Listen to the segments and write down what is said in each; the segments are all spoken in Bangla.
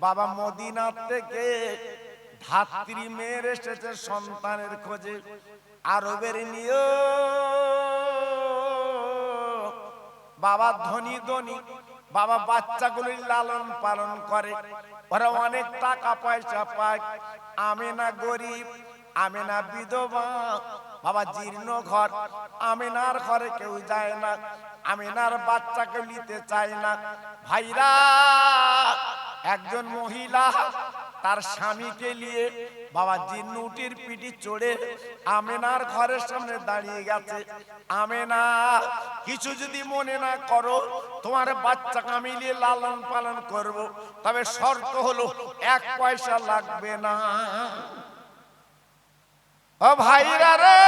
বাবা মদিনা থেকে ধাত্রী মেয়ের এসেছে সন্তানের খোঁজে। আরবের নিয়ে বাবা ধনী ধনী বাবা বাচ্চাগুলি লালন পালন করে, ওরা অনেক টাকা পয়সা পায়। আমেনা গরিব, আমেনা বিধবা, বাবা জীর্ণ ঘর, আমেনার ঘরে কেউ যায় না, আমেনার বাচ্চাকে নিতে চায় না। ভাইরা, একজন মহিলা তার স্বামীকে নিয়ে বাবা জিন্নুটির পিঠে চড়ে আমেনার ঘরের সামনে দাঁড়িয়ে গেছে। আমেনা, কিছু যদি মনে না করো, তোমার বাচ্চাকে আমি নিয়ে লালন পালন করব, তবে শর্ত হলো 1 পয়সা লাগবে না। ও ভাইরা রে,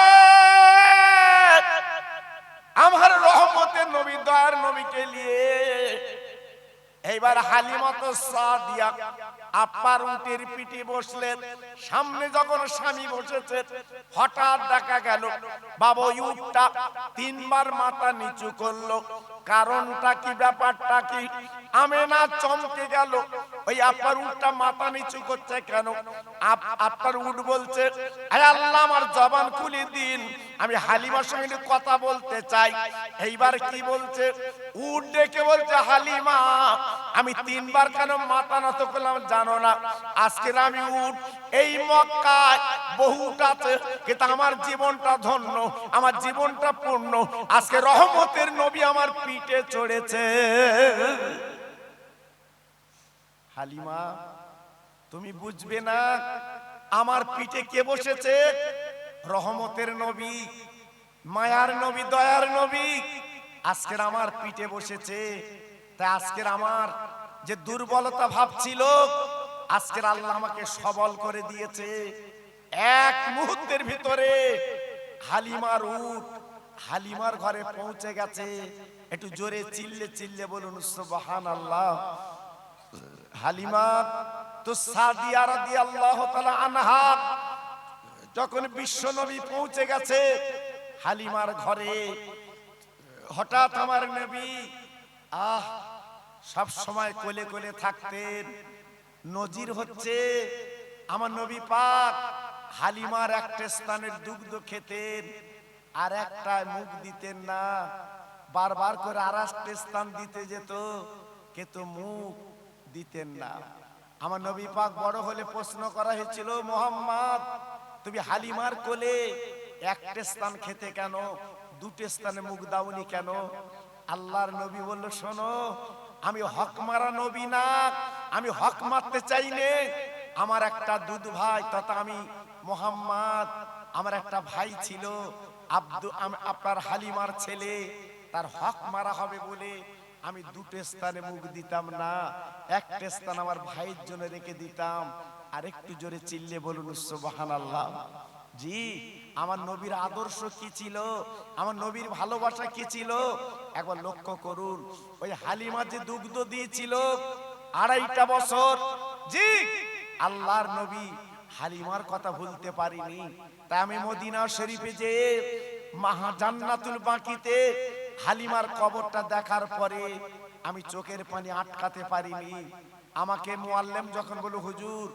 আমার রহমতের নবী দয়ার নবীকে নিয়ে এইবার হালিমা তো সাদিয়া আপার উটের পিঠে বসলেন। সামনে যখন স্বামী বসেছে, হঠাৎ দেখা গেল বাবা উটটা 3 বার মাথা নিচু করলো। কারণটা কি, ব্যাপারটা কি? আমেনা চমকে গেল, ওই আপার উটটা মাথা নিচু করছে কেন? আপার উট বলছে, আয় আল্লাহ, আমার জবান খুলে দিন, আমি হালিমার সঙ্গে কথা বলতে চাই। এইবার কি বলছে? উট ডেকে বলছে, হালিমা, আমি 3 বার কেন মাথা নত করলাম জানো না? আজকের আমি উট, এই মক্কায় বহুত আছে, কিন্তু আমার জীবনটা ধন্য, আমার জীবনটা পূর্ণ, আজকে রহমতের নবী আমার পিঠে চড়েছে। হালিমা, তুমি বুঝবে না, আমার পিঠে কে বসেছে? রহমতের নবী, মায়ার নবী, দয়ার নবী আজকের আমার পিঠে বসেছে। তাই আজকের আমার যে দুর্বলতা ভাব ছিল, আজকের আল্লাহ আমাকে সবল করে দিয়েছে। 1 মুহূর্তের ভিতরে হালিমার উট হালিমার ঘরে পৌঁছে গেছে। একটু জোরে চিল্লে চিল্লে বলুন সুবহানাল্লাহ। হালিমা তো সাদিয়া রাদিয়াল্লাহু তাআলা আনহা যখন বিশ্ব নবী পৌঁছে গেছে হালিমার ঘরে, হঠাৎ আমার নবী সব সময় কোলে কোলে থাকতেন। নজির হচ্ছে, আমার নবী পাক হালিমার একটা স্থানের দুগ্ধ খেতেন, আর একটা মুখ দিতেন না, বারবার করে আর একটা স্থান দিতে যেত, কিন্তু মুখ দিতেন না। আমার নবী পাক বড় হলে প্রশ্ন করা হয়েছিল, মুহাম্মদ, তুমি হালিমার কোলে একটা স্থান খেতে কেন, 2টে স্থানে মুখ দাওনি কেন? আল্লাহর নবী বলল, শোনো, আমি হক মারা নবী না, আমি হক মারতে চাই নে। আমার একটা দুধ ভাই, তথা আমি মুহাম্মদ, আমার একটা ভাই ছিল আপনার হালিমার ছেলে, তার হক মারা হবে বলে আমি 2টে স্থানে মুখ দিতাম না, একটা স্থান আমার ভাইয়ের জন্য রেখে দিতাম। আর একটু জোরে চিল্লে বলুন সুবহানাল্লাহ। জি, আমার নবীর আদর্শ কি ছিল, আমার নবীর ভালোবাসা কি ছিল, একবার লক্ষ্য করুন। ওই হালিমা যে দুগ্ধ দিয়েছিল 2.5 বছর, জি, আল্লাহর নবী হালিমার কথা ভুলতে পারিনি। তাই আমি মদিনা শরীফে যে মাহা জান্নাতুল বাকিতে হালিমার কবরটা দেখার পরে আমি চোখের পানি আটকাতে পারিনি। আমাকে মুআল্লিম যখন বলল, হুজুর,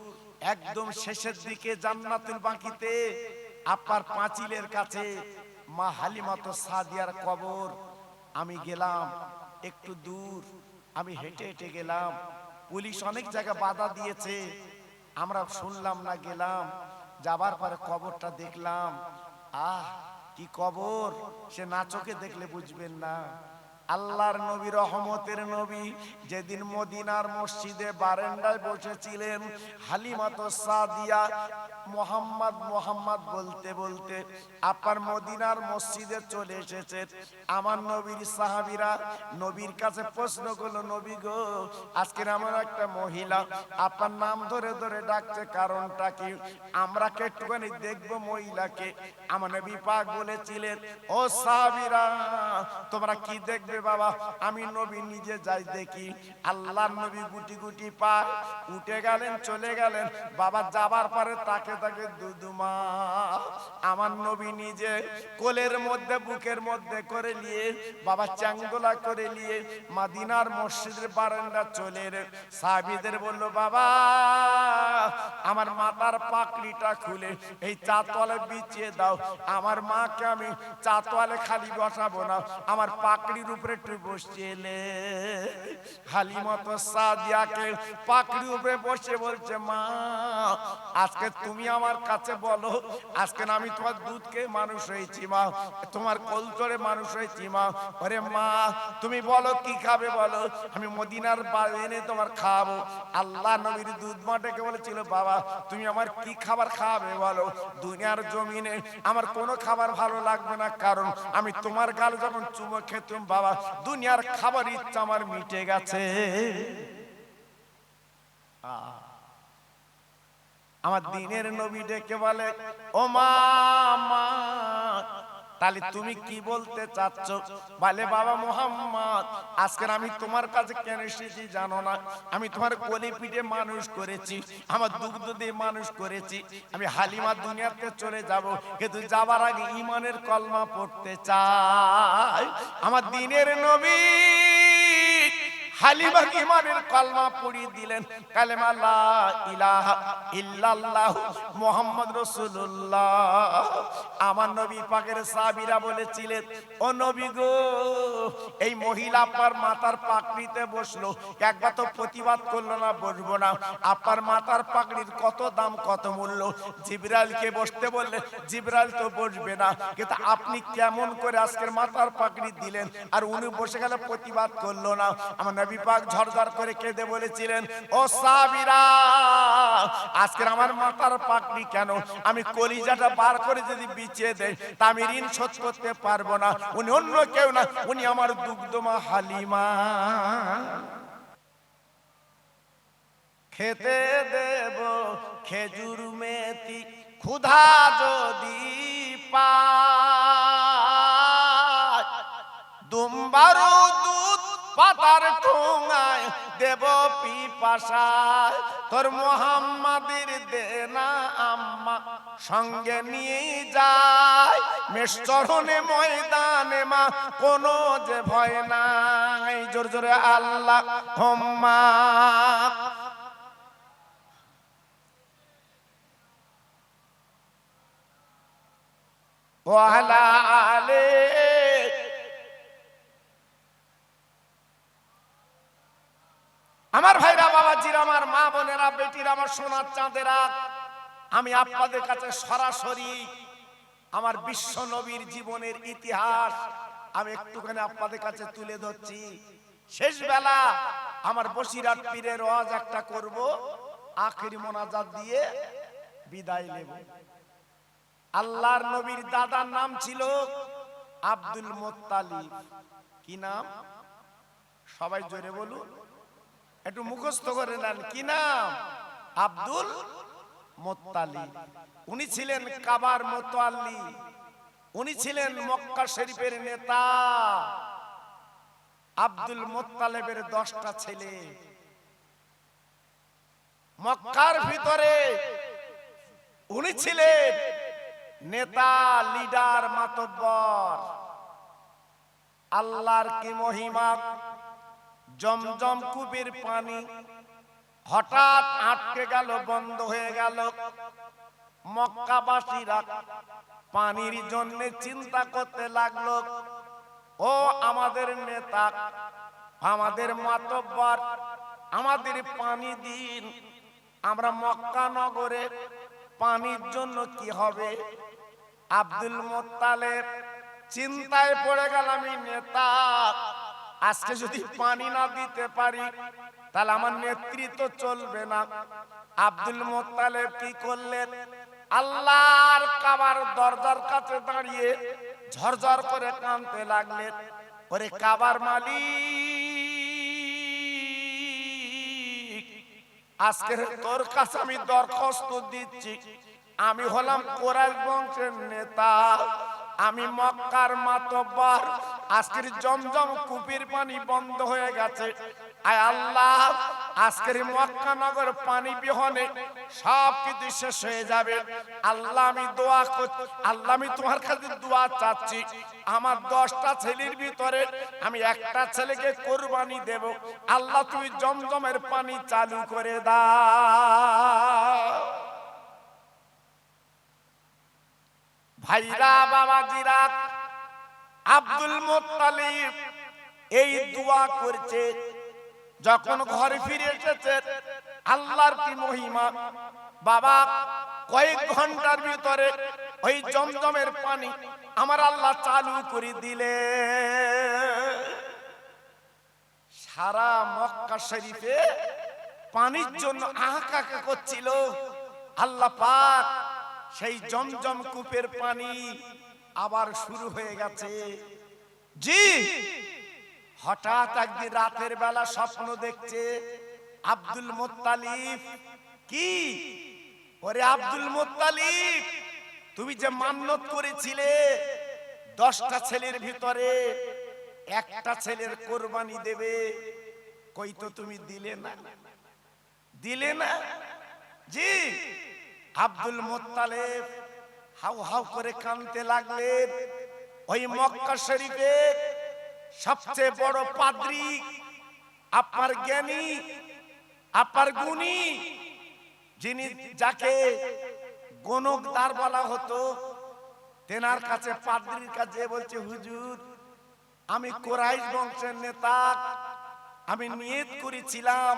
একদম শেষের দিকে জান্নাতুল বাকিতে আপনার পাঁচিলের কাছে মা হালিমা তো সাদিয়ার কবর, আমি গেলাম একটু দূর, আমি হেঁটে হেঁটে গেলাম। পুলিশ অনেক জায়গায় বাধা দিয়েছে, আমরা শুনলাম না, গেলাম। যাবার পরে কবরটা দেখলাম, কি কবর, সে না চোখে দেখলে বুঝবেন না। আল্লাহর নবী, রহমতের নবী, যেদিন মদিনার মসজিদে বারান্দায় বসেছিলেন, হালিমা তো সাদিয়া মোহাম্মদ মোহাম্মদ বলতে বলতে আপনার মদিনার মসজিদে চলে এসেছে। আমার নবীর সাহাবীরা নবীর কাছে প্রশ্ন করলো, নবী গো, আজকের আমার একটা মহিলা আপনার নাম ধরে ধরে ডাকছে, কারণটা কি? আমরা একটুখানি দেখবো মহিলাকে। আমার নবী পাক বলেছিলেন, ও সাহাবীরা, তোমরা কি দেখবে বাবা আমি নবী নিজে যাই দেখি। আল্লাহর নবী গুটি গুটি পায় উঠে গেলেন, চলে গেলেন। বাবা যাবার পরে তাকে তাকে দুদুমা আমার নবী নিজে কোলের মধ্যে বুকের মধ্যে করে নিয়ে বাবা চাঙ্গোলা করে নিয়ে মদিনার মসজিদের বারান্দা চলে সাহাবীদের বলল, বাবা আমার মাথার পাগড়িটা খুলে এই চাতলে বিছিয়ে দাও। আমার মাকে আমি চাতলে খালি বসাবো না, আমার পাগড়ির উপরে একটু বসিয়েলে। হালিমা তো সাদিয়াকে পাগড়ির উপরে বসে বলছে, মা আজকে তুমি আমার কাছে বলো, আজকে আমি তোমার দুধকে মানুষ হয়েছি মা, তোমার কোল ধরে মানুষ হয়েছি মা। ওরে মা তুমি বলো কি খাবে বলো, আমি মদিনার বাড়ি এনে তোমার খাওয়াবো। আল্লাহ নবীর দুধ মাটাকে বলেছিল, বাবা তুমি আমার কি খাবার খাওয়াবে বলো। দুনিয়ার জমিনে আমার কোনো খাবার ভালো লাগবে না, কারণ আমি তোমার গাল যখন চুমো খেতাম বাবা দুনিয়ার খাবার ইচ্ছা আমার মিটে গেছে। আমার দিনের নবী ডেকে বলে, ও মা মা তাহলে তুমি কি বলতে চাচ্ছ? বলে, বাবা মুহাম্মদ আজকে আমি তোমার কাছে কেন এসেছি জানো না? আমি তোমার কোলে পিঠে মানুষ করেছি, আমার দুগ্ধ দিয়ে মানুষ করেছি। আমি হালিমা দুনিয়াতে চলে যাব, কিন্তু যাবার আগে ঈমানের কলমা পড়তে চাই। আমার দিনের নবী হালিমা ঈমানের কলমা পড়িয়ে দিলেন, কালেমা লা ইলাহা ইল্লাল্লাহ মুহাম্মদ রাসূলুল্লাহ। আমার নবী পাকের সাহাবীরা বলেছিলেন, ও নবী গো এই মহিলা আপনার মাথার পাগড়িতে বসলো, একবার তো প্রতিবাদ করলো না বসবো না। আপনার মাথার পাগড়ির কত দাম কত মূল্য। জিবরাইলকে বসতে বললে জিবরাইল তো বসবে না, কিন্তু আপনি কেমন করে আজকের মাথার পাগড়ি দিলেন আর উনি বসে গেলে প্রতিবাদ করলো না। আমার নবী পাক ঝরঝর করে কেঁদে বলেছিলেন, ও সাহাবীরা আজকের আমার মাথার পাগড়ি কেন আমি কলিজাটা বার করে যদি বিছিয়ে দেই তা আমি ঋণ শোধ করতে পারবো না। উনি অন্য কেউ না, উনি আমার দুগ্ধমা হালিমা। খেতে দেব খেজুর মেথি ক্ষুধা যদি পায়, দুম্বারু দুধ পাতার ঠোঙায় দেব পিপাসায়। তোর মুহাম্মাদের দেনা আম্মা সঙ্গে নিয়ে যায়, মেষচরণে ময়দানে মা কোনো যে ভয় নাই। জোর জোরে আল্লাহ হুম্মা। ওয়ালা আলে আমার ভাইরা বাবাজিরা আমার মা বোনেরা বেটিরা আমার সোনার চাঁদেরা, আমি আপনাদের কাছে সরাসরি আমার বিশ্ব নবীর জীবনের ইতিহাস আমি একটুখানি আপনাদের কাছে তুলে ধরছি। শেষ বেলা আমার বসিরহাট পীরের ওয়াজ একটা করব, আখিরি মোনাজাত দিয়ে বিদায় নেব। আল্লাহর নবীর দাদার নাম ছিল আব্দুল মুত্তালিব। কি নাম? সবাই জোরে বলুন, একটু মুখস্থ করে নেন। কি নাম? Abdul Muttalib. উনি ছিলেন কাবার মুতাল্লি, উনি ছিলেন মক্কা শরীফের নেতা। আব্দুল মুত্তালিবের 10টা ছেলে। মক্কার ভিতরে উনি ছিলেন নেতা, লিডার, মাতব্বর। আল্লাহর কি মহিমা! জমজম কূপের পানি হঠাৎ আটকে গেল, বন্ধ হয়ে গেল। মক্কাবাসীরা পানির জন্য চিন্তা করতে লাগলো, ও আমাদের নেতা, আমাদের মাতব্বর, আমাদের পানি দিন। আমরা মক্কা নগরে পানির জন্য কি হবে? আব্দুল মুত্তালিব চিন্তায় পড়ে গেল, আমি নেতা, আজকে যদি পানি না দিতে পারি তাহলে আমার নেতৃত্ব চলবে না। আব্দুল মুত্তালিব কি করলেন? আল্লাহর কাবার দরজার কাছে দাঁড়িয়ে ঝরঝর করে কাঁদতে লাগলেন, ওরে কাবার মালিক, আজকে তোর কাছে আমি দরখাস্ত দিচ্ছি, আমি হলাম কুরাইশ বংশের নেতা, আমি মক্কার মাতব্বর, আজকের জমজম কূপের পানি বন্ধ হয়ে গেছে। আয় আল্লাহ, আজকের মক্কা নগর পানি বিহনে সব কিছু শেষ হয়ে যাবে। আল্লাহ আমি দোয়া করছি, আল্লাহ আমি তোমার কাছে দোয়া চাচ্ছি, আমার 10টা ছেলের ভিতরে আমি একটা ছেলেকে কোরবানি দেব। আল্লাহ তুমি জমজমের পানি চালু করে দাও। ভাইরা বাবাজিরা, আব্দুল মুত্তালিব এই দোয়া করছে। যখন ঘরে ফিরে এসেছে, আল্লাহর কি মহিমা! বাবা কয়েক ঘন্টার ভিতরে ওই জমজমের পানি আমার আল্লাহ চালু করে দিলে। সারা মক্কা শরীফে পানির জন্য আহাকাকা করছিল। আল্লাহ পাক সেই জমজম কূপের পানি আবার শুরু হয়ে গেছে। জি, হঠাৎ একদিন রাতের বেলা স্বপ্ন দেখছে আব্দুল মুত্তালিব। কি? ওরে আব্দুল মুত্তালিব, তুমি যে মান্নত করেছিলে 10টা ছেলের ভিতরে একটা ছেলের কোরবানি দেবে, কই তো তুমি দিলে না, দিলে না। জি, আব্দুল মুত্তালিব হাউ হাউ করে কাঁদতে লাগলেন। ওই মক্কা শরীফে সবচেয়ে বড় পাদ্রী, আপনার জ্ঞানী, আপনার গুণী, যিনি যাকে গণকদার বলা হতো, তেনার কাছে পাদ্রীর কাছে বলছে, হুজুর আমি কুরাইশ বংশের নেতা, আমি নিয়ত করেছিলাম,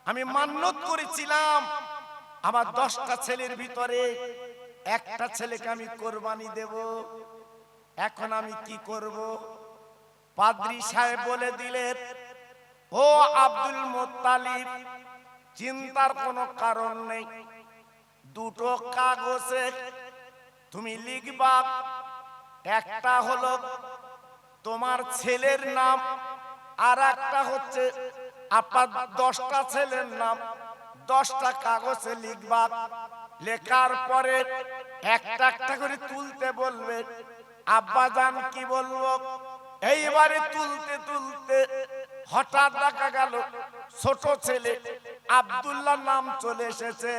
আমি মান্নত করেছিলাম আমার 10টা ছেলের ভিতরে একটা ছেলেকে আমি কোরবানি দেব, এখন আমি কি করব? পাদ্রী সাহেব বলে দিলেন, ও আব্দুল মুত্তালিব, চিন্তার কোনো কারণ নেই। 2টো কাগজে তুমি লিখবা, একটা হলো তোমার ছেলের নাম, আর একটা হচ্ছে আপনার 10টা ছেলের নাম। 10টা কাগজে লিখবা। লেখার পরে একটা একটা করে তুলতে বলবে। আব্বাজান কি বলবো? এইবারে তুলতে তুলতে হঠাৎ দেখা গেল ছোট ছেলে আব্দুল্লাহ নাম চলে এসেছে।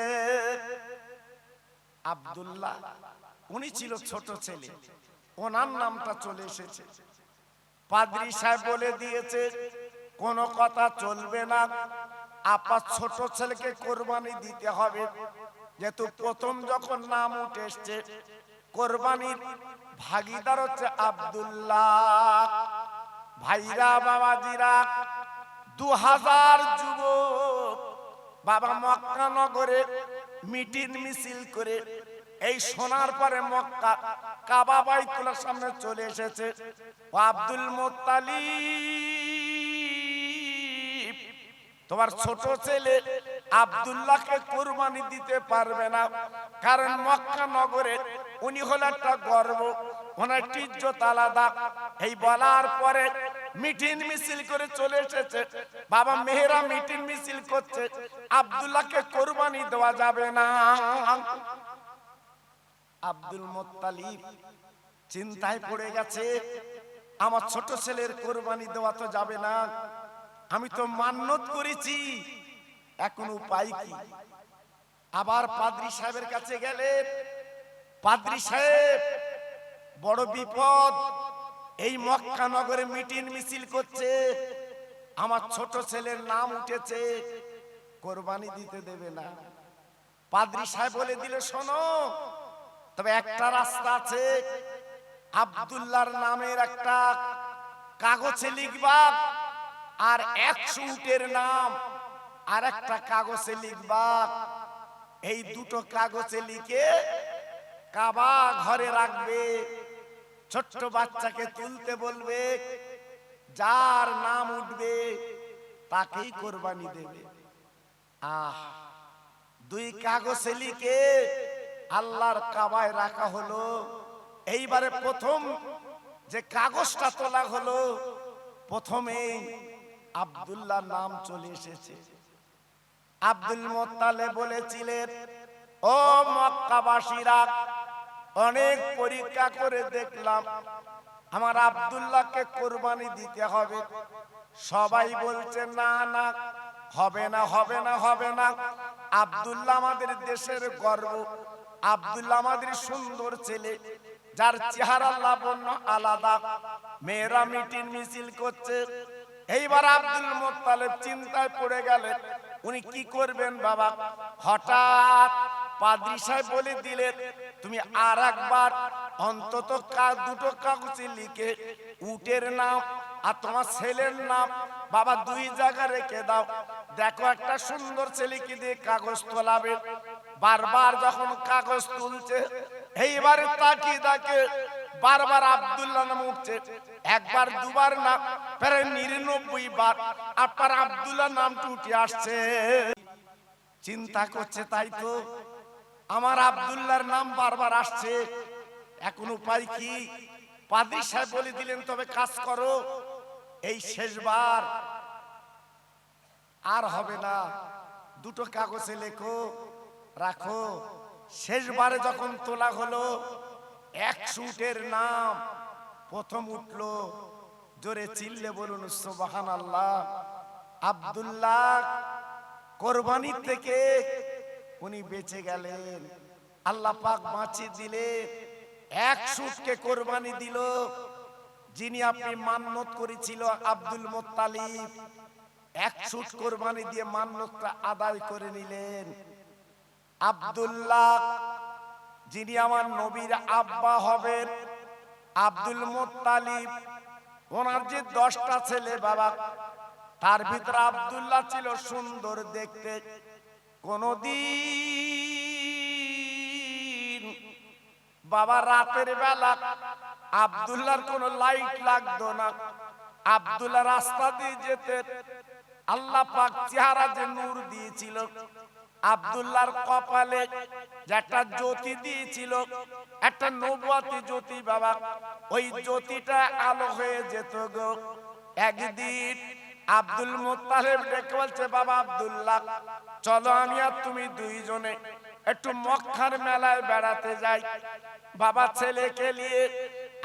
আব্দুল্লাহ উনি ছিল ছোট ছেলে, ওনার নামটা চলে এসেছে। পাদ্রী সাহেব বলে দিয়েছে, কোনো কথা চলবে না, আপনার ছোট ছেলেকে কোরবানি দিতে হবে, যেহেতু প্রথম যখন নাম উঠে এসছে। কোরবানির ভাগীদার হচ্ছে আব্দুল্লাহ। ভাইরা বাবাজিরা, 2000 যুবক বাবা মক্কা নগরে মিটিং মিছিল করে এই সোনার পরে মক্কা কাবা বাইতুল্লাহর সামনে চলে এসেছে। ও আব্দুল মুত্তালিব, তোমার ছোট ছেলে আব্দুল্লাহকে কুরবানি দিতে পারবে না, কারণ মক্কা নগরে উনি হলো একটা গর্ব, ওনার ইজ্জত আলাদা। এই বলার পরে মিটিং মিছিল করে চলে এসেছে। বাবা মেহেরা মিটিং মিছিল করছে, আব্দুল্লাহকে কুরবানি দেওয়া যাবে না। আব্দুল মুত্তালিব চিন্তায় পড়ে গেছে, আমার ছোট ছেলের কোরবানি দেওয়া তো যাবে না, আমি তো মান্নত করেছি, এখন উপায় কি? আবার পাদ্রী সাহেবের কাছে গেলেন। পাদ্রী সাহেব, বড় বিপদ, এই মক্কা নগরে মিটিং মিছিল করছে, আমার ছোট ছেলের নাম উঠেছে, কোরবানি দিতে দেবে না। পাদ্রী সাহেব বলে দিলে, শোনো, তবে একটা রাস্তা আছে, আব্দুল্লাহর নামের একটা কাগজে লিখবা, আর 100 উটের নাম আর একটা কাগজে লিখবা। এই 2টো কাগজে লিখে কাবা ঘরে রাখবে, ছোট্ট বাচ্চাকে তুলতে বলবে, যার নাম উঠবে তাকেই কোরবানি দেবে। 2 কাগজে লিখে আল্লাহর কাবায় রাখা হলো। এইবারে প্রথম যে কাগজটা তোলা হলো, প্রথমে আব্দুল্লাহর নাম চলে এসেছে। আব্দুল মুত্তালিব বলেছিলেন, ও মক্কাবাসীরা, অনেক পরীক্ষা করে দেখলাম আমার আব্দুল্লাহকে কোরবানি দিতে হবে। সবাই বলছে না না, হবে না, হবে না, হবে না। আব্দুল্লাহ আমাদের দেশের গর্ব, আব্দুল্লাহ আমাদের সুন্দর ছেলে, যার চেহারা লাবণ্য আলাদা। মেয়েরা মিটিং মিছিল করছে। এইবার আব্দুল মুত্তালিব চিন্তায় পড়ে গেলেন, উনি কি করবেন বাবা। হঠাৎ পাদ্রী সাহেব বলে দিলেন, তুমি আর একবার অন্তত দুটো কাগজে লিখে উটের নাম আর তোমার ছেলের নাম বাবা দুই জায়গা রেখে দাও। দেখো একটা সুন্দর ছেলেকে দিয়ে কাগজ তোলাবে। বারবার যখন কাগজ তুলছে, এইবারে তাকিয়ে দেখে বারবার আব্দুল্লাহ নাম উঠছে। একবার দুবার না, প্রায় 99 বার আপনার আব্দুল্লাহ নামটা উঠে আসছে। চিন্তা করছে, তাই তো আমার আব্দুল্লাহর নাম বারবার আসছে, এখন উপায় কি? পাদ্রী সাহেব বলে দিলেন, তবে কাজ করো, এই শেষবার আর হবে না, দুটো কাগজে লেখো রাখো। শেষবারে যখন তোলা হলো, 100 উটের নাম প্রথম উঠলো। জোরে চিল্লে বলুন সুবহানাল্লাহ। আব্দুল্লাহ কোরবানি থেকে উনি বেঁচে গেলেন, আল্লাহ পাক বাঁচিয়ে দিলেন। 100 উটকে কোরবানি দিল। যিনি আপনি মান্নত করেছিল আব্দুল মুত্তালিব, 100 উট কোরবানি দিয়ে মান্নতটা আদায় করে নিলেন। আব্দুল্লাহ যিনি আমার নবীর আব্বা হবেন, আব্দুল মুত্তালিব, ওনার যে 10টা ছেলে বাবা, তার ভিতরে আব্দুল্লাহ ছিল সুন্দর দেখতে। কোনদিন বাবা রাতের বেলা আব্দুল্লাহর কোনো লাইট লাগতো না। আব্দুল্লাহ রাস্তা দিয়ে যেতে, আল্লাহ পাক চেহারা যে নূর দিয়েছিল, আব্দুল্লাহর কপালে যে একটা জ্যোতি দিয়েছিল, একটা নবুয়তি জ্যোতি বাবা, ওই জ্যোতিটা আলো হয়ে যেত গো। একদিন আব্দুল মুত্তালিব ডেকে বলছে, বাবা আব্দুল্লাহ, চলো আমি আর তুমি দুইজনে একটু মক্কার মেলায় বেড়াতে যাই। বাবা ছেলেকে নিয়ে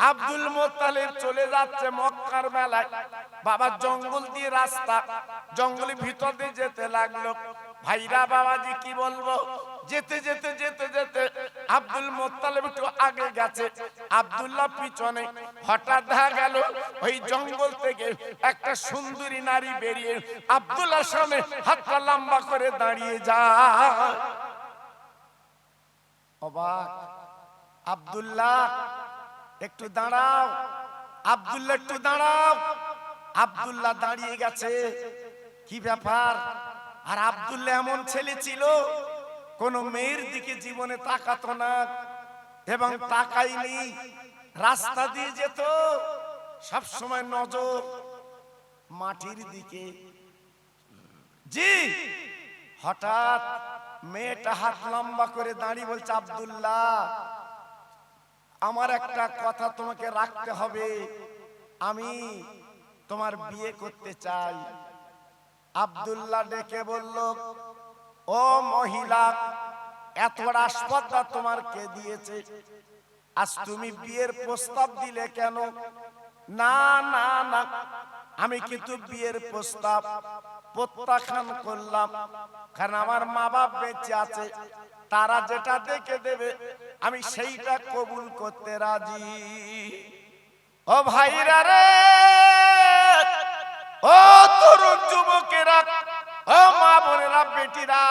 আব্দুল মুত্তালিব চলে যাচ্ছে মক্কার মেলায়। বাবা জঙ্গল দিয়ে রাস্তা, জঙ্গলের ভিতর দিয়ে যেতে লাগলো। ভাইরা বাবাজি কি বলবো, যেতে যেতে যেতে যেতে আব্দুল মুত্তালিব একটু আগে গেছে, আব্দুল্লাহ পিছনে। হঠাৎ দেখা গেল ওই জঙ্গল থেকে একটা সুন্দরী নারী বেরিয়ে আব্দুল্লাহর সামনে হাতটা লম্বা করে দাঁড়িয়ে যায়। অবাক, আব্দুল্লাহ একটু দাঁড়াও, আব্দুল্লাহ একটু দাঁড়াও। আব্দুল্লাহ দাঁড়িয়ে গেছে, কি ব্যাপার? আর আব্দুল্লাহ এমন ছেলে ছিল, কোন মেয়ের দিকে জীবনে তাকাতো না এবং তাকাইনি। রাস্তা দিয়ে যেত, সব সময় নজর মাটির দিকে। জি, হঠাৎ মেয়েটা হাত লম্বা করে দাঁড়িয়ে বলছে, আব্দুল্লাহ আমার একটা কথা তোমাকে রাখতে হবে, আমি তোমার বিয়ে করতে চাই। আব্দুল্লাহ ডেকে বলল, ও মহিলা, এত বড় আসপদটা তোমার কে দিয়েছে? আজ তুমি বিয়ের প্রস্তাব দিলে কেন? না না না, আমি কিন্তু বিয়ের প্রস্তাব প্রত্যাখ্যান করলাম, কারণ আমার মা বাপ বেঁচে আছে, তারা যেটা দেখে দেবে আমি সেইটা কবুল করতে রাজি। ও ভাইরা রে, ও তরুণ যুবকেরা, ও মা বোনেরা, বেটিরা,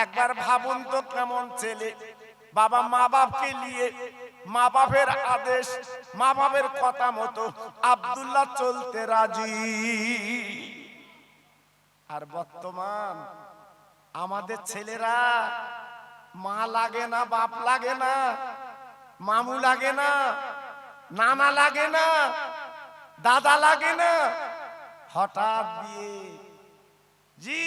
একবার ভাবুন তো কেমন ছেলে। বাবা মা বাপকে নিয়ে, মা বাপের আদেশ, মা বাপের কথা মতো আব্দুল্লাহ চলতে রাজি। আর বর্তমান আমাদের ছেলেরা মা লাগে না, বাপ লাগে না, মামু লাগে না, নানা লাগে না, দাদা লাগে না, হঠাৎ বিয়ে। জি,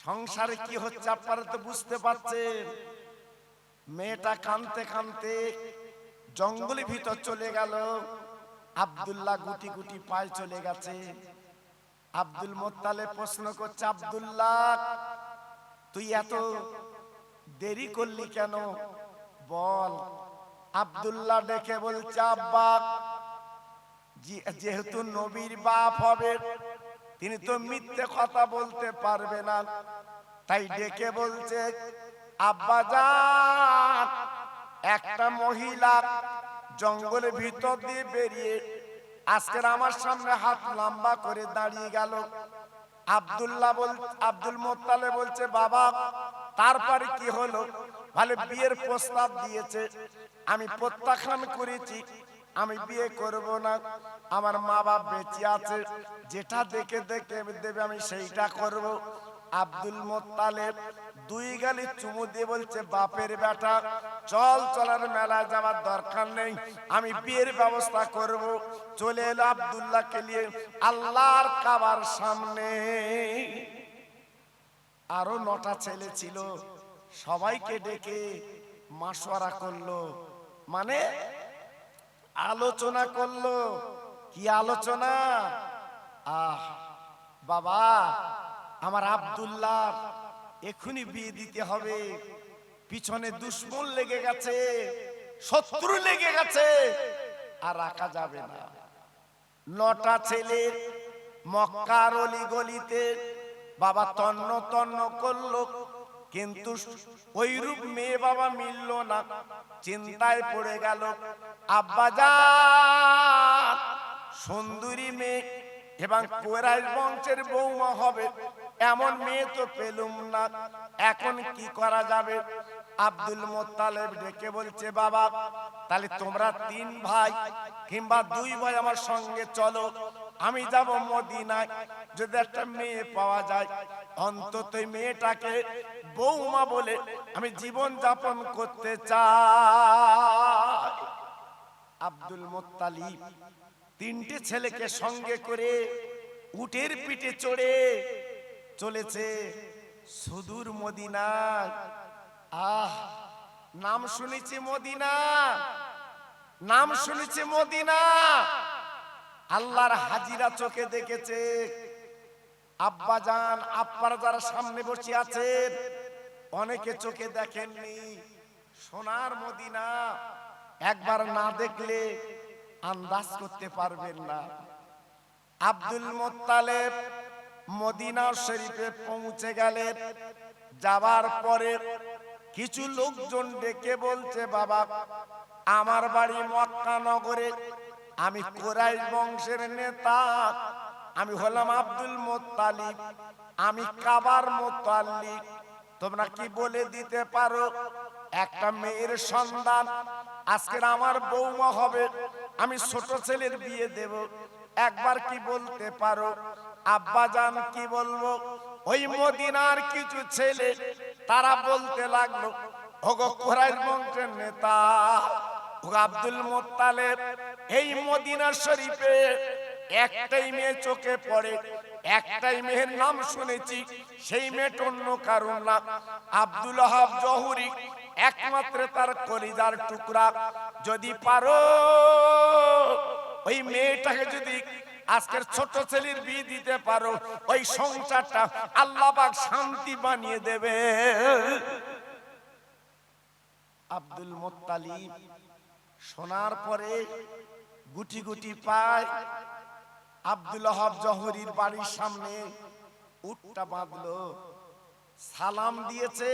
সংসারে কি হচ্ছে আপনারা তো বুঝতে পারছেন। মেয়েটা কাঁদতে কাঁদতে জঙ্গলের ভিতর চলে গেল। আব্দুল্লাহ গুটি গুটি পায়ে চলে গেছে। আব্দুল মুত্তালিব প্রশ্ন করছে, আব্দুল্লাহ তুই এত দেরি করলি কেন বল? আব্দুল্লাহ ডেকে বলছে, আব্বা, যেহেতু নবীর বাপ হবে, তিনি তো মিথ্যে কথা বলতে পারবে না, তাই ডেকে বলছে, আব্বা জান, একটা মহিলা জঙ্গলের ভিতর দিয়ে বেরিয়ে আজকের আমার সামনে হাত লম্বা করে দাঁড়িয়ে গেল। আব্দুল মোত্তালেব বলছে, বাবা তারপরে কি হলো? ভালো, বিয়ের প্রস্তাব দিয়েছে, আমি প্রত্যাখ্যান করেছি, আমি বিয়ে করব না, আমার মা বাপ বেঁচে আছে, যেটা দেখে দেখে দেবে আমি সেইটা করব। আব্দুল মোত্তালেব দুই গালি চুমু দিয়ে বলছে, বাপের বেটা, চল, চলার মেলায় যাওয়ার দরকার নেই, আমি বিয়ের ব্যবস্থা করব। চলে এলো আব্দুল্লাহকে নিয়ে আল্লাহর কাবার সামনে। আরো 9টা ছেলে ছিল, সবাইকে ডেকে মাশওয়ারা করলো, মানে আলোচনা করলো। কি আলোচনা? বাবা, আমার আব্দুল্লাহ এখনই বিয়ে দিতে হবে, পিছনে দুশ্মন লেগে গেছে, শত্রু লেগে গেছে, আর রাখা যাবে না। 9টা ছেলে মক্কার অলি গলিতে বাবা তন্ন তন্ন করলো, কিন্তু ওইরূপ মেয়ে বাবা মিলল না। চিন্তায় পড়ে গেল, আব্বাজান সুন্দরী মেয়ে এবং কুরাইশ বংশের বৌমা হবে, এমন মেয়ে তো পেলুম না, এখন কি করা যাবে? আব্দুল মোত্তালেব ডেকে বলছে, বাবা তাহলে তোমরা 3 ভাই কিংবা 2 ভাই আমার সঙ্গে চলো, আমি যাব মদিনায়, যদি একটা মেয়ে পাওয়া যায়, অন্তত মেয়েটাকে বৌমা বলে আমি জীবন যাপন করতে চাই। আব্দুল মোত্তালিব 3টে ছেলেকে সঙ্গে করে উটের পিঠে চড়ে চলেছে সুদূর মদিনায়। নাম শুনেছি মদিনা, নাম শুনেছি মদিনা, আল্লাহর হাজিরা চোখে দেখেছে। আব্বাজান আব্বার যারা সামনে বসে আছেন, অনেকে চোখে দেখেননি সোনার মদিনা, একবার না দেখলে আন্দাজ করতে পারবেন না। আব্দুল মোত্তালেব মদিনা শরীফে পৌঁছে গেলেন। যাবার পরে কিছু লোকজন ডেকে বলছে, বাবা আমার বাড়ি মক্কা নগরে, আমি কুরাইশ বংশের নেতা, আমি হলাম আব্দুল মোত্তালিব, আমি কাবার মোত্তালিব, তোমরা কি বলে দিতে পারো একটা মেয়ের সন্তান আজকের আমার বৌমা হবে, আমি ছোট ছেলের বিয়ে দেব, একবার কি বলতে পারো? আব্বাজান কি বলবো? ওই মদিনার কিছু ছেলে তারা বলতে লাগলো, ওগো কুরাইশ বংশের নেতা, ওগো আব্দুল মোত্তালেব, এই মদিনা শরীফে একটাই মেয়ে চোখে পড়ে, একটাই মেয়ের নাম শুনেছি, সেই মেয়েটা অন্য কারণ না, আব্দুল ওয়াহাব জহুরি, একমাত্র তার কলিজার টুকরা, যদি পারো ওই মেয়েটাকে যদি আজকের ছোট ছেলের বিয়ে দিতে পারো, ওই সংসারটা আল্লাহ পাক শান্তি বানিয়ে দেবে। আব্দুল মোত্তালিব শোনার পরে গুটি গুটি পায় আব্দুল ওয়াহাব জহুরির বাড়ির সামনে উটটা বাঁধলো, সালাম দিয়েছে,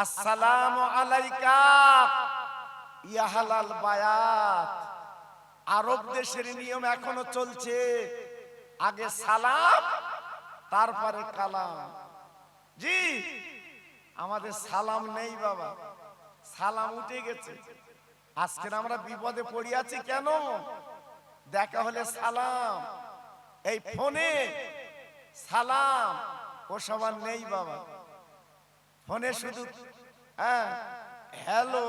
আসসালামু আলাইকা ইয়া হালাল বায়াত। আরব দেশের নিয়ম এখনো চলছে, আগে সালাম তারপরে কালাম। জি, আমাদের সালাম নেই বাবা, সালাম উঠে গেছে। আজকের আমরা বিপদে পড়ে আছি কেন? দেখা হলে সালাম, এই ফোনে সালাম ওসব আর নেই বাবা। ফোনে শুধু হ্যালো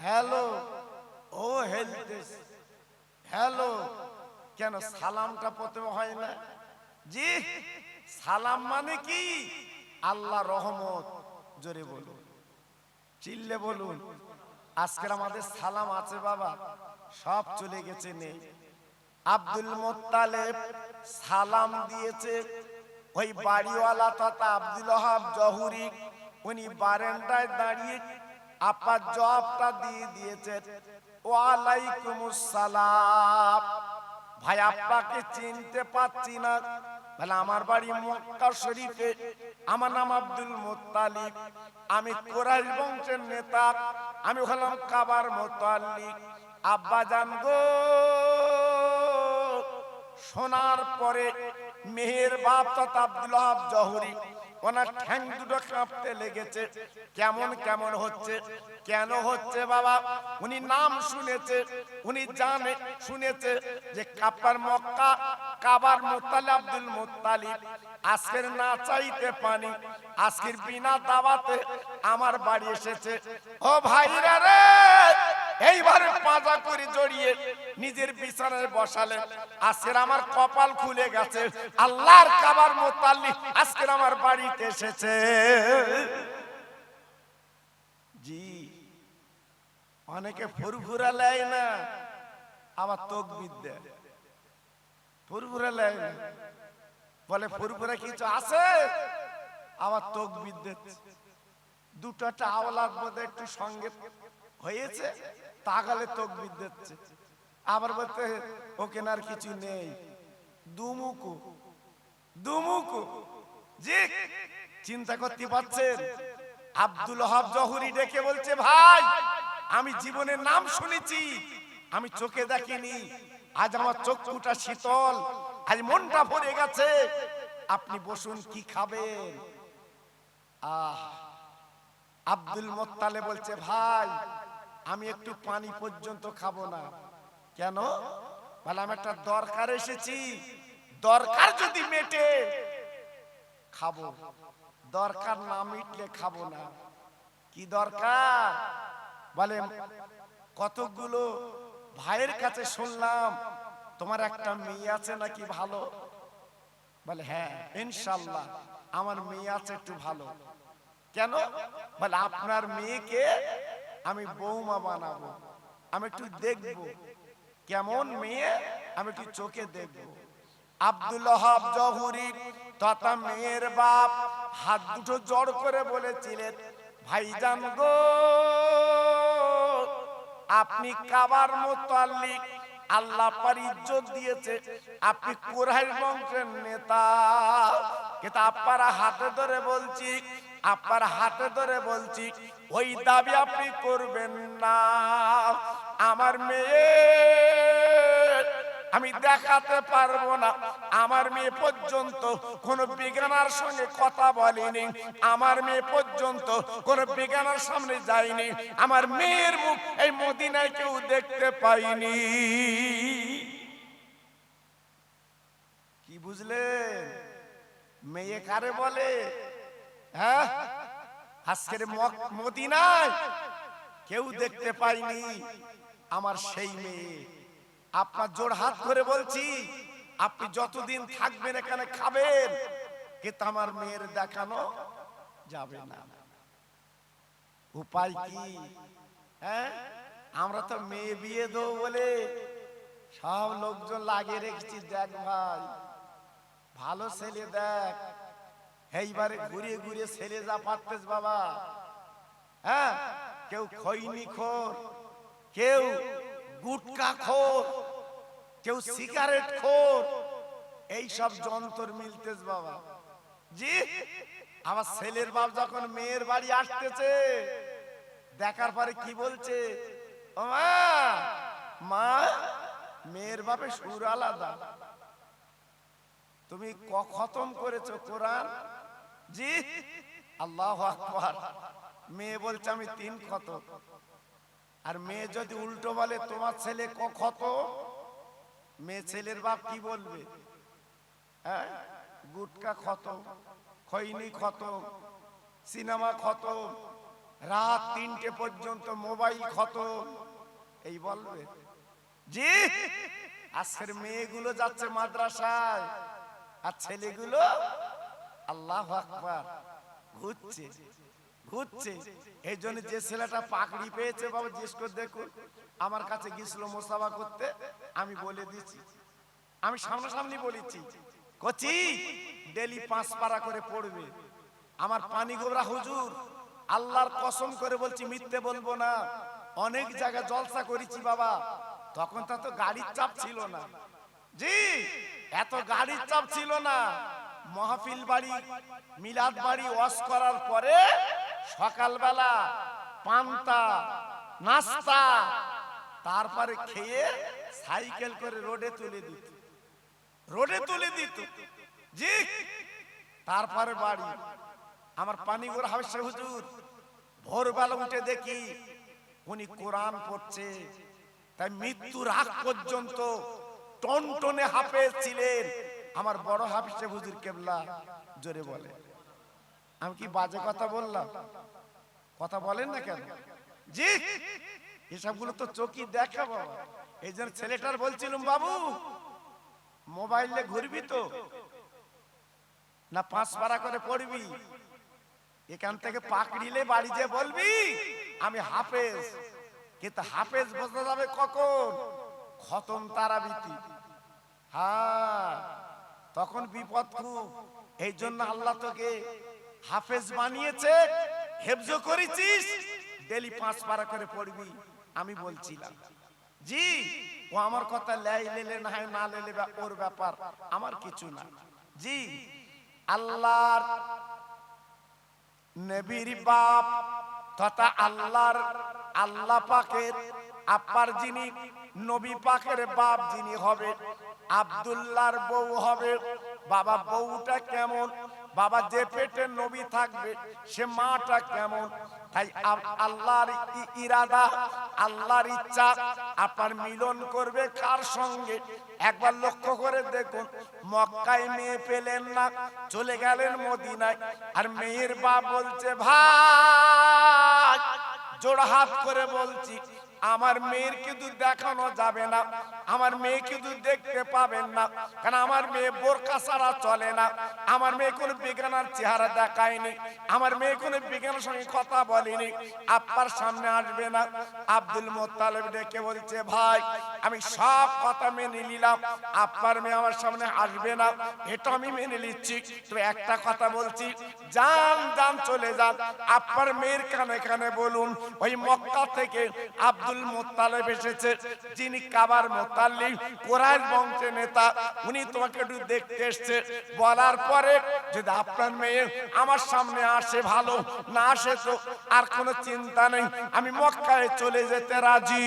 হ্যালো, ও হেলতেস হ্যালো, কেন সালামটা প্রথমে হয় না? জি, সালাম মানে কি? আল্লাহ রহমত, জোরে বলুন, চিল্লে বলুন। আজকের আমাদের সালাম আছে বাবা, সব চলে গেছে, নেই। আব্দুল মোত্তালেব সালাম দিয়েছে, ওই বাড়িওয়ালা তথা আব্দুল ওয়াহাব জহুরি উনি বারান্দায় দাঁড়িয়ে আপা জবাবটা দিয়ে দিয়েছে ওয়ালাইকুমুস সালাম। ভাই আব্বাকে চিনতে পাচ্ছি না। বলে আমার বাড়ি মক্কা শরীফে, আমার নাম আব্দুল মুত্তালিব, আমি কুরাইশ বংশের নেতা, আমি হলাম কাবার মুতাল্লিক। আব্বা জান গো, শোনার পরে মেহের বাপ তথা আব্দুল ওয়াহাব জহুরি ওনার ঠ্যাং দুটো কাঁপতে লেগেছে। কেমন কেমন হচ্ছে, কেন হচ্ছে বাবা? উনি নাম শুনেছে, উনি জানে শুনেছে যে কাবার মক্কা, কাবার মুত্তালিব আব্দুল মুত্তালিব আজকের না চাইতে পানি, আজকের বিনা দাওয়াতে আমার বাড়ি এসেছে। ও ভাইরা রে, এইবারে পাজা করে জড়িয়ে নিজের বিছানায় বসালেন। আজকের আমার কপাল খুলে গেছে, আল্লাহর কাবার মুত্তালিব আজকের আমার বাড়িতে এসেছে। জি, অনেকে ফুরফুরা লেয় না, আবার তকবীর দেয়। ফুরফুরা লেয় না, বলে ফুরফুরা কিছু আছে, আবার তকবীর দিচ্ছে। দুটোটা আওলাদ বোধহয় একটু সঙ্গে হয়েছে, তাকালে তকবীর দিচ্ছে। আবার বলতে ওকে আর কিছু নেই, দুমুকু দুমুকু। জি, চিন্তা করতে পারছেন? আব্দুল ওয়াহাব জহুরি ডেকে বলছে, ভাই আমি জীবনের নাম শুনেছি, আমি চোখে দেখিনি, আজ আমার চক্ষুটা শীতল, আজ মনটা ভরে গেছে, আপনি বসুন, কি খাবেন? আব্দুল মুত্তালিব বলছে, ভাই আমি একটু পানি পর্যন্ত খাবো না। কেন? বলে আমি একটা দরকার এসেছি, দরকার যদি মেটে খাবো, দরকার না মিটলে খাবো না। কি দরকার? বলে কতগুলো ভাইয়ের কাছে শুনলাম তোমার একটা মেয়ে আছে নাকি ভালো? বলে হ্যাঁ ইনশাআল্লাহ আমার মেয়ে আছে একটু ভালো। কেন? বলে আপনার মেয়েকে আমি বৌমা বানাবো, আমি একটু দেখবো কেমন মেয়ে, আমি একটু চোখে দেখবো। আব্দুল ওয়াহাব জহুরি তথা মেয়ের বাপ হাত দুটো জড় করে বলেছিলেন, ভাইজান গো, আপনি কাবার মুতাল্লিক, আল্লাহ পার ইজ্জত দিয়েছে, আপনি কুরাইশ বংশের নেতা, কিন্তু আপনার হাতে ধরে বলছি, আপনার হাতে ধরে বলছি, ওই দাবি আপনি করবেন না। আমার মেয়ে আমি দেখাতে পারবো না, আমার মেয়ে পর্যন্ত কোন বেগানার সঙ্গে কথা বলেনি, আমার মেয়ে পর্যন্ত কোন বেগানার সামনে যায়নি, আমার মেয়ের মুখ এই মদিনায় কেউ দেখতে পাইনি। কি বুঝলেন? মেয়ে কারে বলে? হ্যাঁ, আজকের মদিনায় কেউ দেখতে পাইনি আমার সেই মেয়ে। আপনার জোড় হাত ধরে বলছি, আপনি যতদিন থাকবেন এখানে খাবেন, কিন্তু আমার মেয়ের দেখানো যাবে না। উপায় কি? হ্যাঁ, আমরা তো মেয়ে বিয়ে দেবো বলে সব লোকজন লাগিয়ে রেখেছি। দেখ ভাই, ভালো ছেলে দেখ, এইবারে ঘুরিয়ে ঘুরিয়ে ছেলে যা পারতেছ বাবা। হ্যাঁ, কেউ খৈনি খোর, কেউ গুটকা খোর, কেউ সিগারেট খোর, এই সব যন্ত্র মিলতেছ বাবা। জি, আমার ছেলের বাপ যখন মেয়ের বাড়ি আসতেছে, দেখার পরে কি বলছে, ও মা, মা, মেয়ের বাপে সুর আলাদা, তুমি খতম করেছো কোরআন? জি, আল্লাহু আকবার। মেয়ে বলছে আমি 3 খতম। আর মেয়ে যদি উল্টো বলে তোমার ছেলে খতম, মেয়ে ছেলের বাপ কি বলবে? হ্যাঁ, গুটকা খতম, খৈনি খতম, সিনেমা খতম, রাত 3টে পর্যন্ত মোবাইল খতম, এই বলবে। জি, আজকের মেয়েগুলো যাচ্ছে মাদ্রাসায়, আর ছেলেগুলো আল্লাহু আকবার ঘুরছে ঘুরছে। এই জন্য যে ছেলেটা পাকড়ি পেয়েছে বাবা, জিজ্ঞেস করে দেখুন, আমার কাছে গিয়েছিল মোসাফা করতে, আমি বলে দিচ্ছি, আমি সামনাসামনি বলেছি, কচি ডেলি 5 পারা করে পড়বে। আমার পানি গোবরা হুজুর আল্লাহর কসম করে বলছি, মিথ্যে বলবো না। অনেক জায়গায় জলসা করেছি বাবা, তখন তো গাড়ির চাপ ছিল না। জি, এত গাড়ির চাপ ছিল না। মাহফিল বাড়ি, মিলাদ বাড়ি ওয়াজ করার পরে সকালবেলা পান্তা নাস্তা, তারপরে খেয়ে সাইকেল করে রোডে তুলে দিত। জি, তারপরে বাড়ি। আমার পানিগড় হাফেজ হুজুর ভোরবেলা উঠে দেখি উনি কোরআন পড়ছে। তাই মৃত্যুর আগ পর্যন্ত টনটনে হাফেজ ছিলেন আমার বড় হাফেজ হুজুর কেবলা। জোরে বলে, আমি কি বাজে কথা বললাম? কথা বলেন না কেন? জি, এসবগুলো তো চোখই দেখা বাবা। এই জন্য ছেলেটার বলছিলাম, বাবু মোবাইলে ঘুরবি তো না 5 পারা করে পড়বি? এখান থেকে পাকড়িলে বাড়ি যে বলবি আমি হাফেজ। কিন্তু হাফেজ বোঝা যাবে কখন? খতম তারাবিতি। হ্যাঁ, তখন বিপদ খুব। এই জন্য আল্লাহ তোকে হাফেজ বানিয়েছে, হেফজ করেছিস, ডেলি 5 পারা করে পড়বি। আমি বলছিলাম জি, ও আমার কথা লেলে না লেলে ওর ব্যাপার, আমার কিছু না। জি, আল্লাহর নবীর বাপ তথা আল্লাহ পাকের আব্বার যিনি নবী পাকের বাপ যিনি হবে, আব্দুল্লাহর বউ হবে। বাবা বউটা কেমন? বাবা যে পেটে নবী থাকবে সে মাটা কেমন? তাই আল্লাহর ইরাদা, আল্লাহর ইচ্ছা আপনার মিলন করবে কার সঙ্গে? একবার লক্ষ্য করে দেখুন, মক্কায় মেয়ে পেলেন না, চলে গেলেন মদিনায়। আর মেয়ের বাপ বলছে, ভাই জোড়া হাত করে বলছি, আমার মেয়ের কিন্তু দেখানো যাবে না, আমার মেয়ে কিন্তু দেখতে পাবেন না, কারণ আমার মেয়ে বোরকা ছাড়া চলে না, আমার মেয়ে কোনো বেগানার চেহারা দেখায়নি, আমার মেয়ে কোনো বেগানার সঙ্গে কথা বলেনি, আব্বার সামনে আসবে না। আব্দুল মুত্তালিব ডেকে বলছে, ভাই আমি সব কথা মেনে নিলাম, আব্বার মেয়ে আমার সামনে আসবে না, এটা আমি মেনে নিচ্ছি। তো একটা কথা বলছি, যান চলে যান, আব্বার মেয়ের কানে কানে বলুন ওই মক্কা থেকে আব্দুল মুত্তালিব এসেছে, যিনি কাবার মুতাল্লিব, কুরাইশ বংশের নেতা, উনি তোমাকে একটু দেখতে এসেছে। বলার পরে যদি আপনার মেয়ে আমার সামনে আসে ভালো, না আসে তো আর কোনো চিন্তা নেই, আমি মক্কায় চলে যেতে রাজি।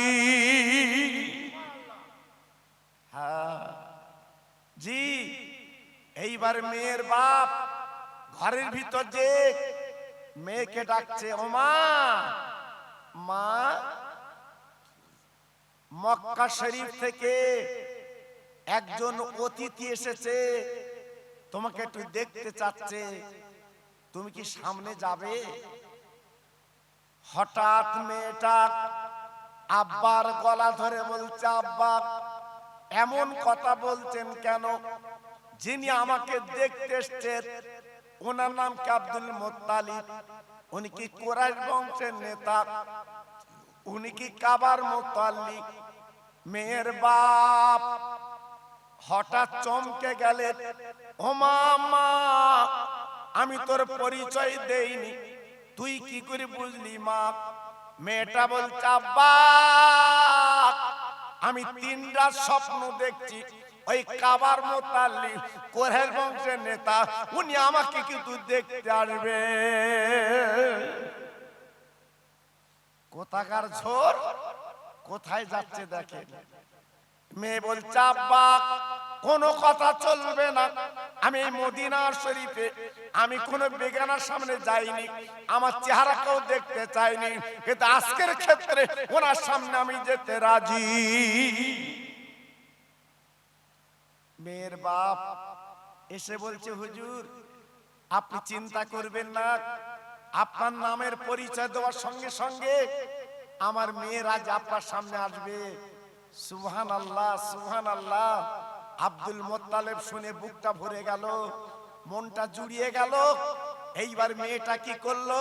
হ্যাঁ জি, এইবার মেয়ের বাপ ঘরের ভিতর যে মেয়েকে ডাকছে, ও মা, মা মক্কা শরীফ থেকে একজন অতিথি এসেছে, তোমাকে একটু দেখতে চাচ্ছে, তুমি কি সামনে যাবে? হঠাৎ মেয়েটা আব্বার গলা ধরে বলছে, আব্বা এমন কথা বলছেন কেন? যিনি আমাকে দেখতে এসেছেন ওনার নাম কি আব্দুল মুত্তালিব, উনি কি কুরাইশ বংশের নেতা, উনি কি কাবার মুতাল্লিক? মেয়ের বাপ হঠাৎ চমকে গেলেন, ও মা, আমি তোর পরিচয় দেইনি, তুই কি করে বুঝলি মা? মেয়েটা বলছে, আব্বা আমি 3 রাত স্বপ্ন দেখছি, ওই কাবার মুতাল্লিক কুরাইশ বংশের নেতা, উনি আমাকে কিন্তু দেখতে আসবে। কোথাকার ঝোর, কোথায় যাচ্ছে দেখেন। মেয়ে বলছে, আব্বা কোনো কথা চলবে না, আমি এই মদিনার শরীফে আমি কোনো বেগানার সামনে যাইনি, আমার চেহারাকেও দেখতে চাইনি, কিন্তু আজকের ক্ষেত্রে ওনার সামনে আমি যেতে রাজি। মেয়ের বাপ এসে বলছে, হুজুর আপনি চিন্তা করবেন না, আপনার নামের পরিচয় দেওয়ার সঙ্গে সঙ্গে আমার মেয়ের আজ আপনার সামনে আসবে। সুবহানাল্লাহ, সুবহানাল্লাহ। আব্দুল মুত্তালিব শুনে বুকটা ভরে গেল, মনটা জুড়িয়ে গেল। এইবার মেয়েটা কি করলো?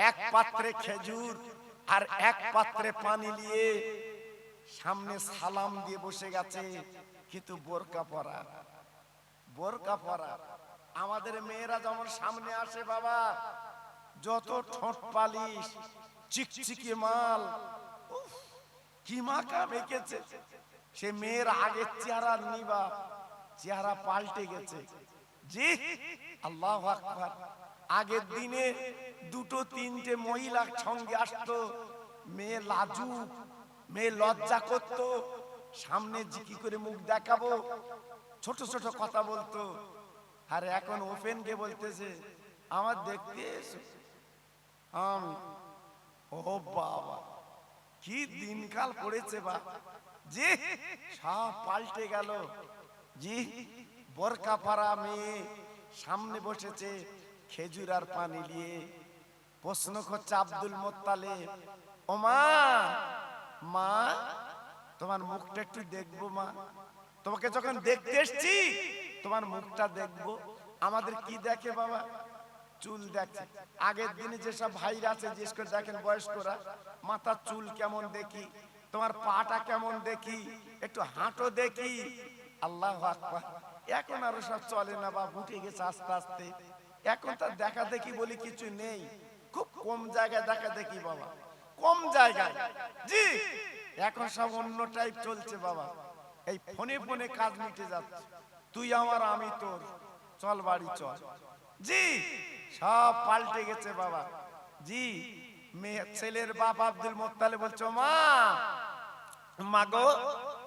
এক পাত্রে খেজুর আর এক পাত্রে পানি নিয়ে সামনে সালাম দিয়ে বসে গেছে, কিন্তু বোরকা পরা। আমাদের মেয়েরা যেমন সামনে আসে বাবা, যত ঠোঁট পালিশ, চিকচিকে মাল, উফ, কি মাখা মেখেছে। সে মেয়ের আগের চেহারা নিবা, চেহারা পাল্টে গেছে। জি, আল্লাহু আকবার। আগের দিনে দুটো তিনটে মহিলা সঙ্গে আসতো, মেয়ে লাজুক, মেয়ে লজ্জা করতো, সামনে কি করে মুখ দেখাবো, ছোট ছোট কথা বলতো। আর এখন ওপেন কে বলতেছে আমার দেখতে এসো। আমি, ও বাবা, কি দিনকাল পড়েছে বা। জি, সব পাল্টে গেল। জি, বোরকা পরা মেয়ে সামনে বসেছে খেজুর আর পানি নিয়ে। প্রশ্ন করছে আব্দুল মোত্তালেব, ও মা, মা তোমার মুখটা একটু দেখবো মা, তোমাকে যখন দেখতে এসছি তোমার মুখটা দেখবো। আমাদের কি দেখে বাবা? চুল দেখে। আগের দিনে যেসব ভাইরা আছে জিজ্ঞেস করে দেখেন বয়স্করা, মাথার চুল কেমন দেখি, তোমার পাটা কেমন দেখি, একটু হাঁটো দেখি। আল্লাহু আকবার। এখন আর সব চলে না বা, উঠে গেছে আস্তে আস্তে। এখন তার দেখা দেখি বলি কিছু নেই, খুব কম জায়গায় দেখা দেখি বাবা, কম জায়গায়। জি, এখন সব অন্য টাইপ চলছে বাবা। এই ফোনে ফোনে কাজ মিটে যাচ্ছে, তুই আমার আমি তোর, চল বাড়ি চল। জি, সব পাল্টে গেছে বাবা। জি, মেয়ে ছেলের বাপ আব্দুল মোত্তালেব বলছো, মা, মা গো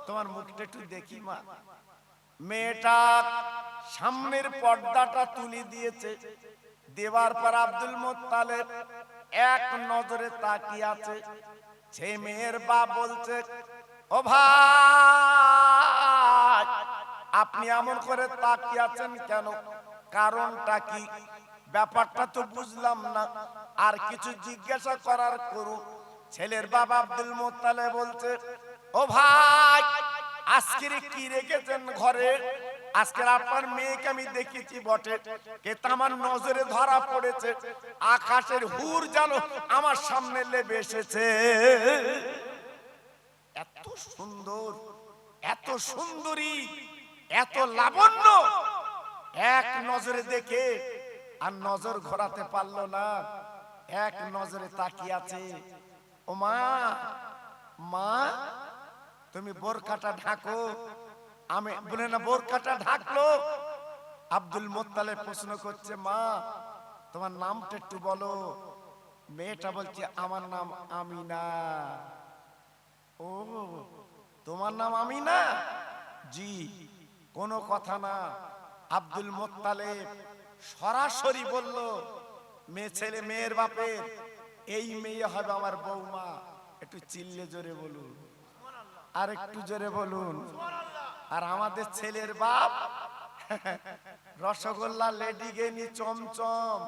তোমার মুখটা একটু দেখি মা। মেয়েটা সামনের পর্দাটা তুলে দিয়েছে, দেওয়ার পর আব্দুল মোত্তালেব এক নজরে তাকিয়ে আছে। সেই মেয়ের বাপ বলছে, ও ভাই, আপনি এমন করে তাকিয়ে আছেন কেন, কারণটা কি? ব্যাপারটা তো বুঝলাম না, আর কিছু জিজ্ঞাসা করার করুন। ছেলের বাবা আব্দুল মোত্তালেব বলছে, ও ভাই, আজকের কি রেখেছেন ঘরে? আজকের আপনার মেয়েকে আমি দেখেছি বটে, কিন্তু আমার নজরে ধরা পড়েছে আকাশের হুর যেন আমার সামনে লেবে এসেছে। এত সুন্দর, এত সুন্দরী, এত লাবণ্য, এক নজরে দেখে আর নজর ঘোরাতে পারলো না, এক নজরে তাকিয়ে আছে। ও মা, মা তুমি বোরকাটা ঢাকো। আমি বলে না, বোরকাটা ঢাকলো। আব্দুল মোত্তালেব প্রশ্ন করছে, মা তোমার নামটা একটু বলো। মেয়েটা বলছে, আমার নাম আমিনা। ও, তোমার নাম আমিনা? জি, কোনো কথা না। আব্দুল মোত্তালেব সরাসরি বলল, মেয়ে ছেলে মেয়ের বাপের, এই মেয়ে হবে আমার বৌমা। একটু চিল্লে জোরে বলুন, আর একটু জোরে বলুন। আর আমাদের ছেলের বাপ রসগোল্লা, লেডিকেনি, চমচম,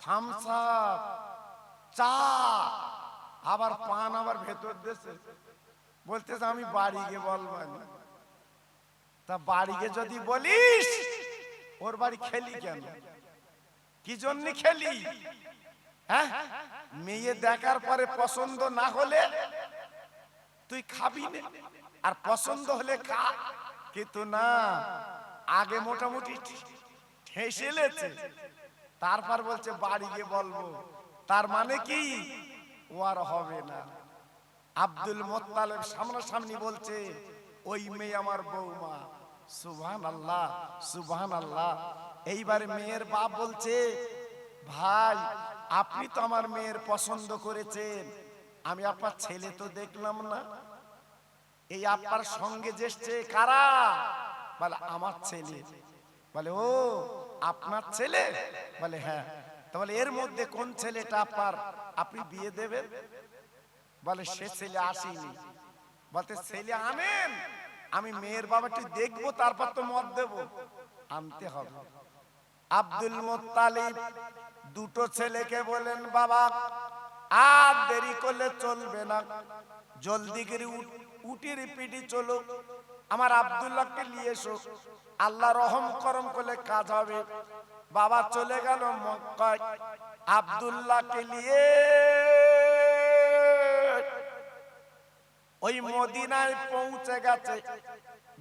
থামস আপ, চা, আবার পান আবার ভেতর দেশে বলতেছে আমি বাড়ি গিয়ে বলবো। তা বাড়ি গিয়ে যদি বলিস, ওর বাড়ি খেলি কেন, কি জন্য খেলি? হ্যাঁ, মেয়ে দেখার পরে পছন্দ না হলে তুই খাবি না, আর পছন্দ হলে খা। কিন্তু না, আগে মোটামুটি ঠেসেলেছে, তারপর বলছে বাড়ি গিয়ে বলবো। তার মানে কি, ও আর হবে না। আব্দুল মোত্তালেব সামনাসামনি বলছে, ওই মেয়ে আমার বৌমা। সুবহানাল্লাহ, সুবহানাল্লাহ। এইবারে মেয়ের বাপ বলছে, ভাই আপনি তো আমার মেয়ের পছন্দ করেছেন, আমি আপনার ছেলে তো দেখলাম না। এই আপনার সঙ্গে যেসছে কারা? বলে আমার ছেলে। বলে ও আপনার ছেলে? বলে হ্যাঁ। তাহলে এর মধ্যে কোন ছেলেটা আপনার, আপনি বিয়ে দেবেন? বলে সে ছেলে আসেনি। বলতে ছেলে আনেন, আমি মেয়ের বাবাটি দেখবো, তারপর তো মত দেব। আনতে হবে। আব্দুল মোত্তালিব দুটো ছেলেকে বলেন, বাবা আর দেরি করলে চলবে না, জলদি করে উটির পিটি চলো, আমার আব্দুল্লাহকে নিয়ে এসো, আল্লাহ রহম করম করলে কাজ হবে। বাবা চলে গেল মক্কায়, আব্দুল্লাহকে নিয়ে ওই মদিনায় পৌঁছে গেছে।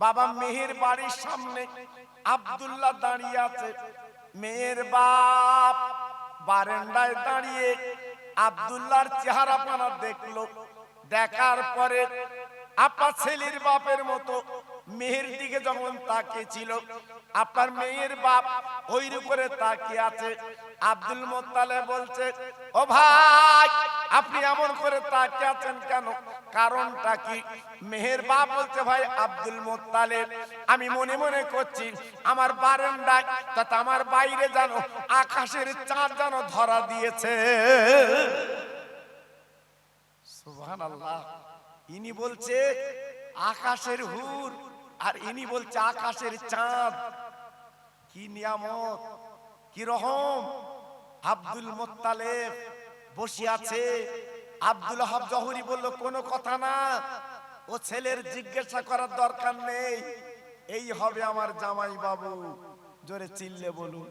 বাবা মেহের বাড়ির সামনে আব্দুল্লাহ দাঁড়িয়ে আছে। মেয়ের বাপ বারান্দায় দাঁড়িয়ে আব্দুল্লাহর চেহারা পানা দেখলো। দেখার পরে আপা ছেলের বাপের মতো মেয়ের দিকে যখন তাকিয়েছিল, আপনার মেয়ের বাপ ওই করে তাকিয়ে আছে। আব্দুল মোত্তালেব বলছে, ও ভাই আপনি এমন করে তাকিয়ে আছেন কেন, কারণটা কি? মেহের বাপ বলছে, ভাই আব্দুল মোত্তালেব, আমি মনে মনে করছি আমার বারান্দায় তথা আমার বাইরে যেন আকাশের চাঁদ যেন ধরা দিয়েছে। সুবহানাল্লাহ। ইনি বলছে আকাশের হুর, আর ইনি বলছে আকাশের চাঁদ। কি নিয়ামত, কি রহম! আব্দুল মোত্তালেব বসে আছে। আব্দুল ওহাব জহুরি বলল, কোনো কথা না, ও ছেলের জিজ্ঞাসা করার দরকার নেই, এই হবে আমার জামাই বাবু। জোরে চিল্লে বলুন।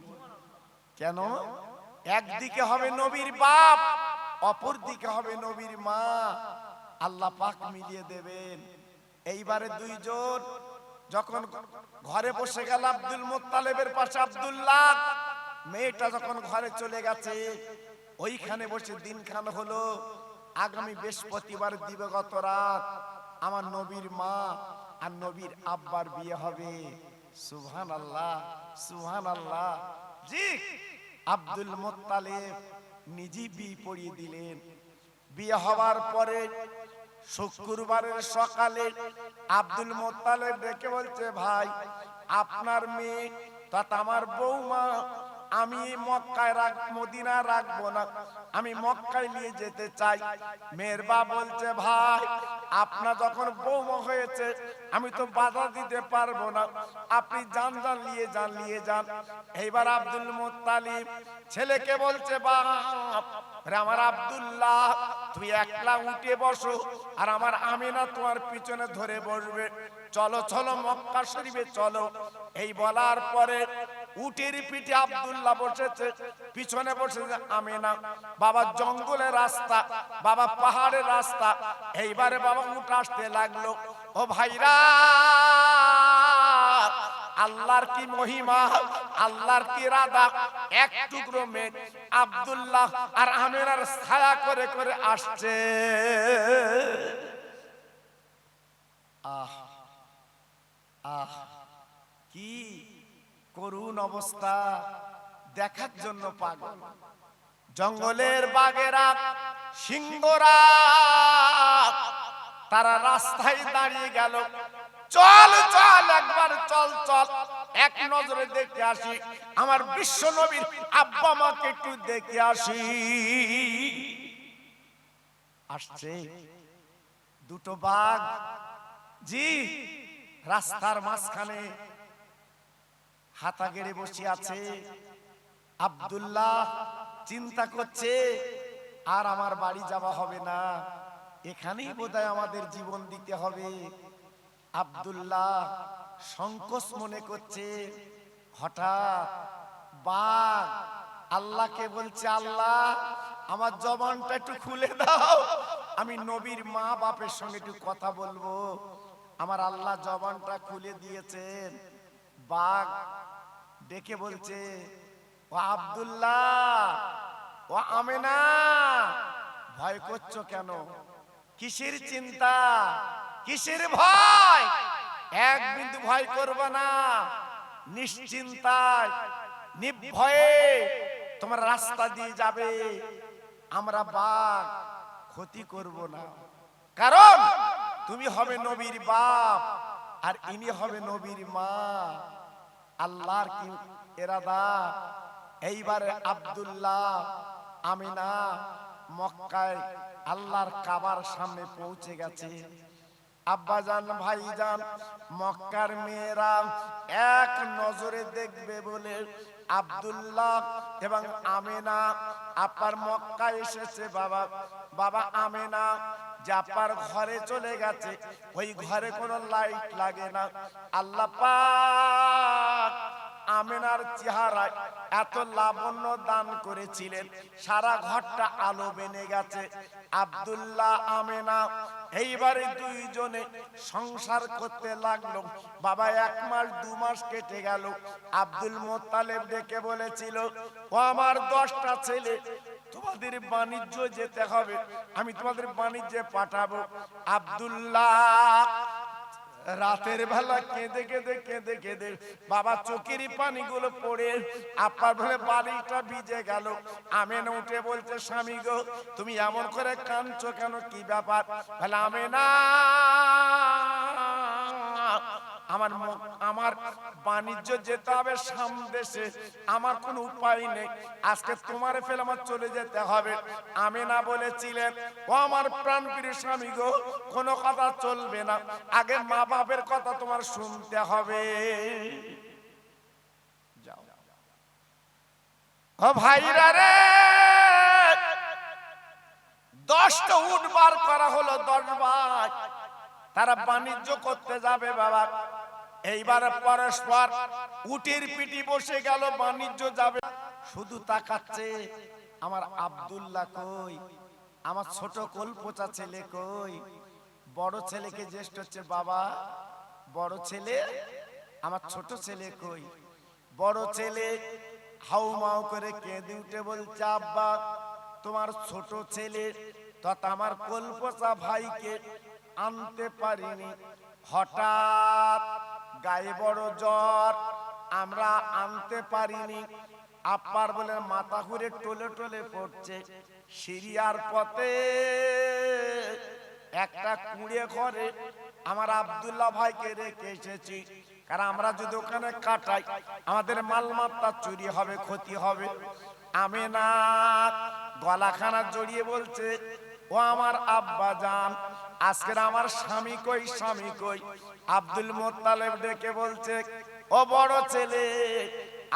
কেন? একদিকে হবে নবীর বাপ, অপর দিকে হবে নবীর মা। আল্লাহ পাক মিলিয়ে দেবেন। এইবারে দুইজন যখন ঘরে বসে গেল, আব্দুল মোত্তালেবের পাশে আব্দুল্লাহ, মেয়েটা যখন ঘরে চলে গেছে, ওইখানে বসে দিনখান হলো। আগামী বৃহস্পতিবার দিবাগত রাত আমার নবীর মা আর নবীর আব্বার বিয়ে হবে। সুবহানাল্লাহ, সুবহানাল্লাহ। জি, আব্দুল মোত্তালেব নিজে বিয়ে পড়িয়ে দিলেন। বিয়ে হওয়ার পরে শুক্রবারের সকালে আব্দুল মোত্তালেব ডেকে বলছে, ভাই আপনার মেয়ে তথা আমার বৌমা আমি মক্কায় মদিনা রাখবো না, আমি মক্কায় নিয়ে যেতে চাই। মেয়ের বাপ বলছে, ভাই আপনার যখন বৌমা হয়েছে আমি তো বাধা দিতে পারবো না, আপনি যান যান নিয়ে যান, নিয়ে যান। এইবার আব্দুল মোত্তালিব ছেলেকে বলছে, বাপ আমার আব্দুল্লাহ তুই একলা উঠে বসো, আর আমার আমিনা তোমার পিছনে ধরে বসবে, চলো চলো মক্কা শরীফে চলো। এই বলার পরে উটের পিঠে আব্দুল্লাহ বসেছে, পিছনে বসেছে আমিনা। বাবা জঙ্গলের রাস্তা, বাবা পাহাড়ের রাস্তা। এইবারে বাবা উঠ আসতে লাগলো। ও ভাইরা, আল্লাহর কি মহিমা, আল্লাহর কি রাদা, এক টুকরো মেঘ আব্দুল্লাহ আর আমিনার ছায়া করে করে আসছে। আহ আহ, কি করুণ অবস্থা, দেখার জন্য পাগল। জঙ্গলের বাঘেরা, সিংহরা তারা রাস্তায় দাঁড়িয়ে গেল। চল চল একবার চল চল, এক নজরে দেখে আসি, আমার বিশ্ব নবীর আব্বা মাকে একটু দেখে আসি। আসছে দুটো বাঘ, জি, রাস্তার মাঝখানে হাতা গেড়ে বসে আছে। আব্দুল্লাহ চিন্তা করছে, আর আমার বাড়ি যাওয়া হবে না, এখানেই বোধহয় আমাদের জীবন দিতে হবে। আব্দুল্লাহ সংকোচ মনে করছে। হঠাৎ বাঘ আল্লাহকে বলছে, আল্লাহ আমার জবানটা একটু খুলে দাও, আমি নবীর মা বাপের সঙ্গে একটু কথা বলবো। আমার আল্লাহ জবানটা খুলে দিয়েছেন। বাঘ ডেকে বলছে, ও আব্দুল্লাহ, ও আমেনা, ভয় করছো কেন? কিসের চিন্তা, কিসের ভয়? এক বিন্দু ভয় করবে না, নিশ্চিন্তায় নির্ভয়ে তোমার রাস্তা দিয়ে যাবে। আমরা বাঘ ক্ষতি করব না, কারণ তুমি হবে নবীর বাপ আর ইনি হবে নবীর মা। আল্লাহর কি ইরাদা। এইবারে আব্দুল্লাহ আমিনা মক্কায় আল্লাহর কাবার সামনে পৌঁছে গেছে। আব্বাজান ভাইজান মক্কার মেয়েরা এক নজরে দেখবে বলে আব্দুল্লাহ এবং আমিনা আপার মক্কায় এসেছে। বাবা বাবা আমিনা যে আপার ঘরে চলে গেছে, ওই ঘরে কোনো লাইট লাগে না। আল্লাহ পাক আমেনার চেহারায় এত লাবণ্য দান করেছিলেন, সারা ঘরটা আলো বেনে গেছে। আব্দুল্লাহ আমেনা এইবারে দুইজনে সংসার করতে লাগলো। বাবা 1 মাস 2 মাস কেটে গেল। আব্দুল মোত্তালেব ডেকে বলেছিল, ও আমার 10টা ছেলে, তোমাদের বাণিজ্য যেতে হবে, আমি তোমাদের বাণিজ্যে পাঠাবো। আব্দুল্লাহ রাতের বেলা কেঁদে কেঁদে কেঁদে কেঁদে বাবা চোখেরই পানিগুলো পড়ে আপনার বলে বাড়িটা ভিজে গেল। আমেনা উঠে বলছে, স্বামী গো, তুমি এমন করে কাঁদছো কেন, কি ব্যাপার? বলে, আমেনা, আমার বাণিজ্য যেতে হবে সামদেশে, আমার কোনো উপায় নেই, আজকে তোমার ফেলে আমার চলে যেতে হবে। আমেনা বলেছিলেন, ও আমার প্রাণপ্রিয় স্বামী গো, কোনো কথা চলবে না, আগে মা বাপের কথা তোমার শুনতে হবে। যাও ও ভাইরা রে, 10টা উট বার করা হলো, 10 বার তারা বাণিজ্য করতে যাবে। বাবা এইবার পরস্পর উটের পিঠে বসে গেল, বাণিজ্য যাবে। শুধু তাকাচ্ছে, আমার আব্দুল্লাহ কই, আমার ছোট কলপোচা ছেলে কই? বড় ছেলেকে জ্যেষ্ঠ হচ্ছে, বাবা বড় ছেলে, আমার ছোট ছেলে কই? বড় ছেলে হাউমাউ করে কেঁদে উঠে বলছে, আব্বা, তোমার ছোট ছেলে তথা আমার কলপোচা ভাইকে আনতে পারিনি, হঠাৎ গায়ে বড় জ্বর, আমরা আনতে পারিনি। আব্বার বলে মাথা ঘুরে টলে টলে পড়ছে। সিরিয়ার পথে একটা কুঁড়ে ঘরে আমার আব্দুল্লাহ ভাইকে রেখে এসেছি, কারণ আমরা যদি ওখানে কাটাই আমাদের মালমাত্তা চুরি হবে, ক্ষতি হবে। আমেনা গলাখানা জড়িয়ে বলছে, ও আমার আব্বা জান, আজকের আমার স্বামী কই, স্বামী কই? আব্দুল মোত্তালেব ডেকে বলছে, ও বড় ছেলে,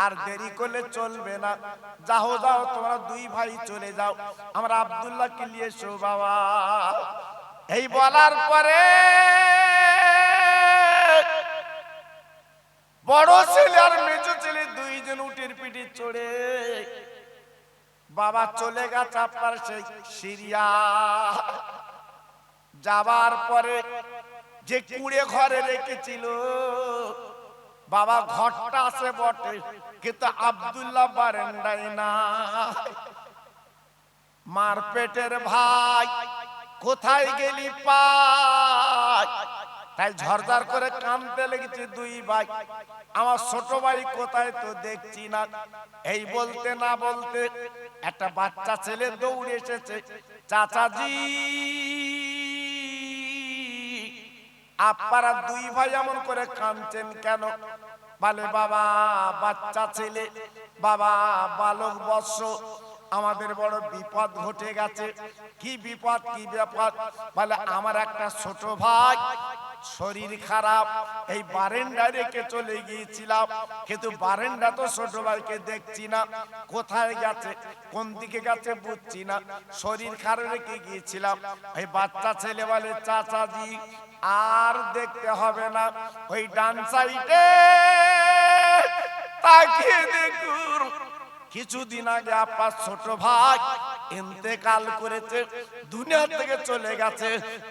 আর দেরি করলে চলবে না, যাও যাও, তোমরা 2 ভাই চলে যাও, আমার আব্দুল্লাহকে নিয়ে এসো বাবা। এই বলার পরে বড় ছেলে আর মেজো ছেলে 2 জন উটের পিঠে চড়ে বাবা চলে গেছে আপনার সেই সিরিয়া। যাবার পরে যে কুঁড়ে ঘরে রেখেছিল বাবা, ঘরটা আছে বটে, কিন্তু আব্দুল্লাহ বারান্দায় না। মার পেটের ভাই, কোথায় গেলি পাই? তাই ঝরঝর করে কাঁদতে লেগেছে 2 ভাই, আমার ছোট ভাই কোথায় তো দেখছি না। এই বলতে না বলতে একটা বাচ্চা ছেলে দৌড়ে এসেছে, চাচাজি, আপনারা 2 ভাই এমন করে কাঁদছেন কেন? বলে, বাবা বাচ্চা ছেলে, বাবা বালক বৎস, আমাদের বড় বিপদ ঘটে গেছে। কি বিপদ, কি ব্যাপার? বলে, আমার একটা ছোট ভাই শরীর খারাপ, এই বারান্দায় রেখে চলে গিয়েছিলাম, কিন্তু বারান্দা তো ছোট ভাইকে দেখছি না, কোথায় গেছে, কোন দিকে গেছে বুঝছি না, শরীর খারাপ রেখে গিয়েছিলাম। এই বাচ্চা ছেলে বলে, চাচাজি আর দেখতে হবে না, ওই ডান সাইডে তাকিয়ে দেখুন, কিছুদিন আগে আপনার ছোট ভাই ইন্তেকাল করেছে, দুনিয়া থেকে চলে গেছে,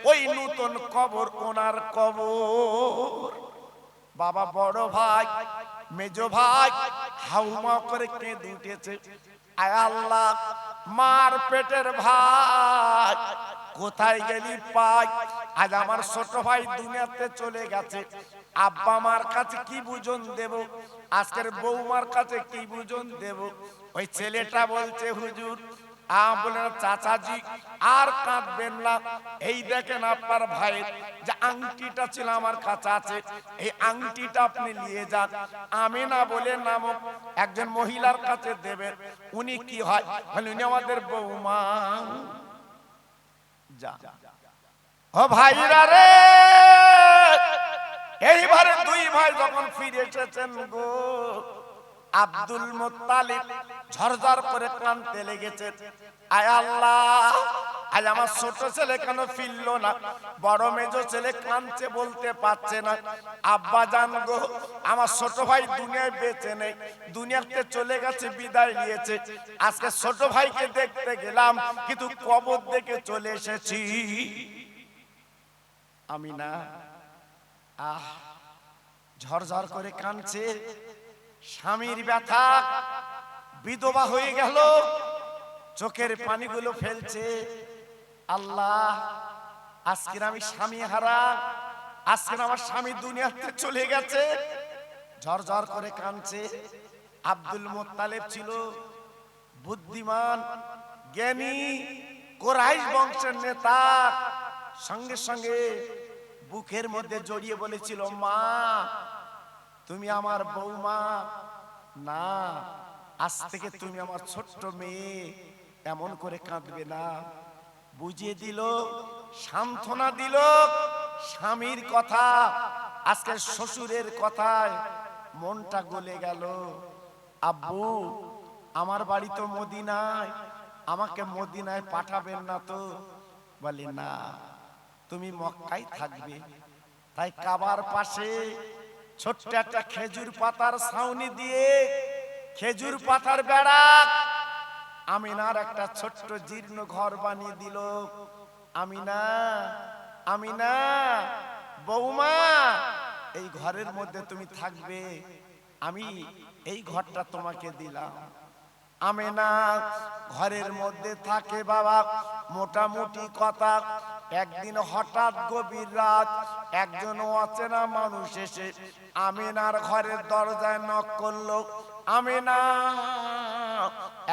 ওই নতুন কবর ওনার কবর। বাবা বড় ভাই মেজো ভাই হাউমা করে কেঁদে উঠেছে, আয় আল্লাহ, মার পেটের ভাই কোথায় গেলি পাই? আজ আমার ছোট ভাই দুনিয়াতে চলে গেছে, আব্বা মার কাছে কি বুঝন দেব, আজকের বৌমার কাছে কি বুঝন দেব? ওই ছেলেটা বলছে, হুজুর, বলে, চাচাজি আর কাঁদবেন না, এই দেখেন আপনার ভাইয়ের যে আংটিটা ছিল আমার কাছে আছে, এই আংটিটা আপনি নিয়ে যান, আমেনা বলে নামক একজন মহিলার কাছে দেবেন। উনি কি হয়? উনি আমাদের বৌমা। যা ও ভাইরা রে, এইবারে 2 ভাই যখন ফিরে এসেছেন গো, আব্দুল মুত্তালিব ঝরঝর করে কাঁদতে লেগেছে। আয় আল্লাহ, আজ আমার ছোট ছেলে কেন ফিরলো না? বড় মেজো ছেলে কাঁদছে, বলতে পারছে না। আব্বা জান গো, আমার ছোট ভাই দুনিয়ায় বেঁচে নেই, দুনিয়াতে চলে গেছে, বিদায় নিয়েছে। আজকে ছোট ভাইকে দেখতে গেলাম, কিন্তু কবর দেখে চলে এসেছি। আমি না ঝরঝর করে কাঁদছে। স্বামীর ব্যথা, বিধবা হয়ে গেল, চোখের পানিগুলো ফেলছে। আল্লাহ, আজকে আমি স্বামী হারা, আজকে আমার স্বামী দুনিয়াতে চলে গেছে। ঝরঝর করে কাঁদছে। আব্দুল মুত্তালিব ছিল বুদ্ধিমান, জ্ঞানী, কুরাইশ বংশের নেতা। সঙ্গে সঙ্গে বুকের মধ্যে জড়িয়ে বলেছিল, মা তুমি আমার বৌমা না, আজ থেকে তুমি আমার ছোট্ট মেয়ে, এমন করে কাঁদবে না। বুঝিয়ে দিল, সান্ত্বনা দিল। স্বামীর কথা, আজকে শ্বশুরের কথায় মনটা গলে গেল। আব্বু, আমার বাড়ি তো মদিনায়, আমাকে মদিনায় পাঠাবেন না তো? বলে না, তুমি মক্কায় থাকবে। তাই কাবার পাশে ছোট্ট একটা খেজুর পাতার ছাউনি দিয়ে, খেজুর পাতার বেড়া, আমিনার একটা ছোট্ট জীর্ণ ঘর বানিয়ে দিল। আমিনা, আমিনা বৌমা, এই ঘরের মধ্যে তুমি থাকবে, আমি এই ঘরটা তোমাকে দিলাম। আমিনা ঘরের মধ্যে থাকে বাবা। মোটামুটি কথা, একদিন হঠাৎ গভীর রাত একজন অচেনা মানুষ এসে আমিনার ঘরের দরজায় নক করলো। আমিনা,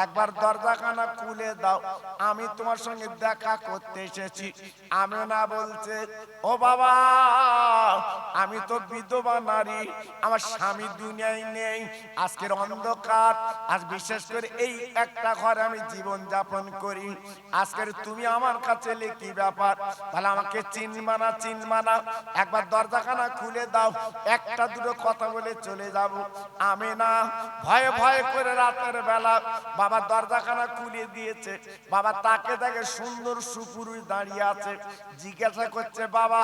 একবার দরজাখানা খুলে দাও, আমি তোমার সঙ্গে দেখা করতে এসেছি। আমিনা বলছে, ও বাবা, আমি তো বিধবা নারী, আমার স্বামী দুনিয়ায় নেই, আজকের অন্ধকার, আজ বিশেষ করে এই একটা ঘরে আমি জীবন যাপন করি। আজকের তুমি আমার কাছে কি ব্যাপার? তাহলে আমাকে চিনবা না, চিনবা না? একবার দরজাখানা খুলে দাও, একটা দুটো কথা বলে চলে যাব। আমিনা ভয়ে ভয়ে করে রাতের বেলা বাবা দরজাখানা খুলে দিয়েছে। বাবা তাকে দেখে সুন্দর সুপুরুষ দাঁড়িয়ে আছে। জিজ্ঞাসা করছে, বাবা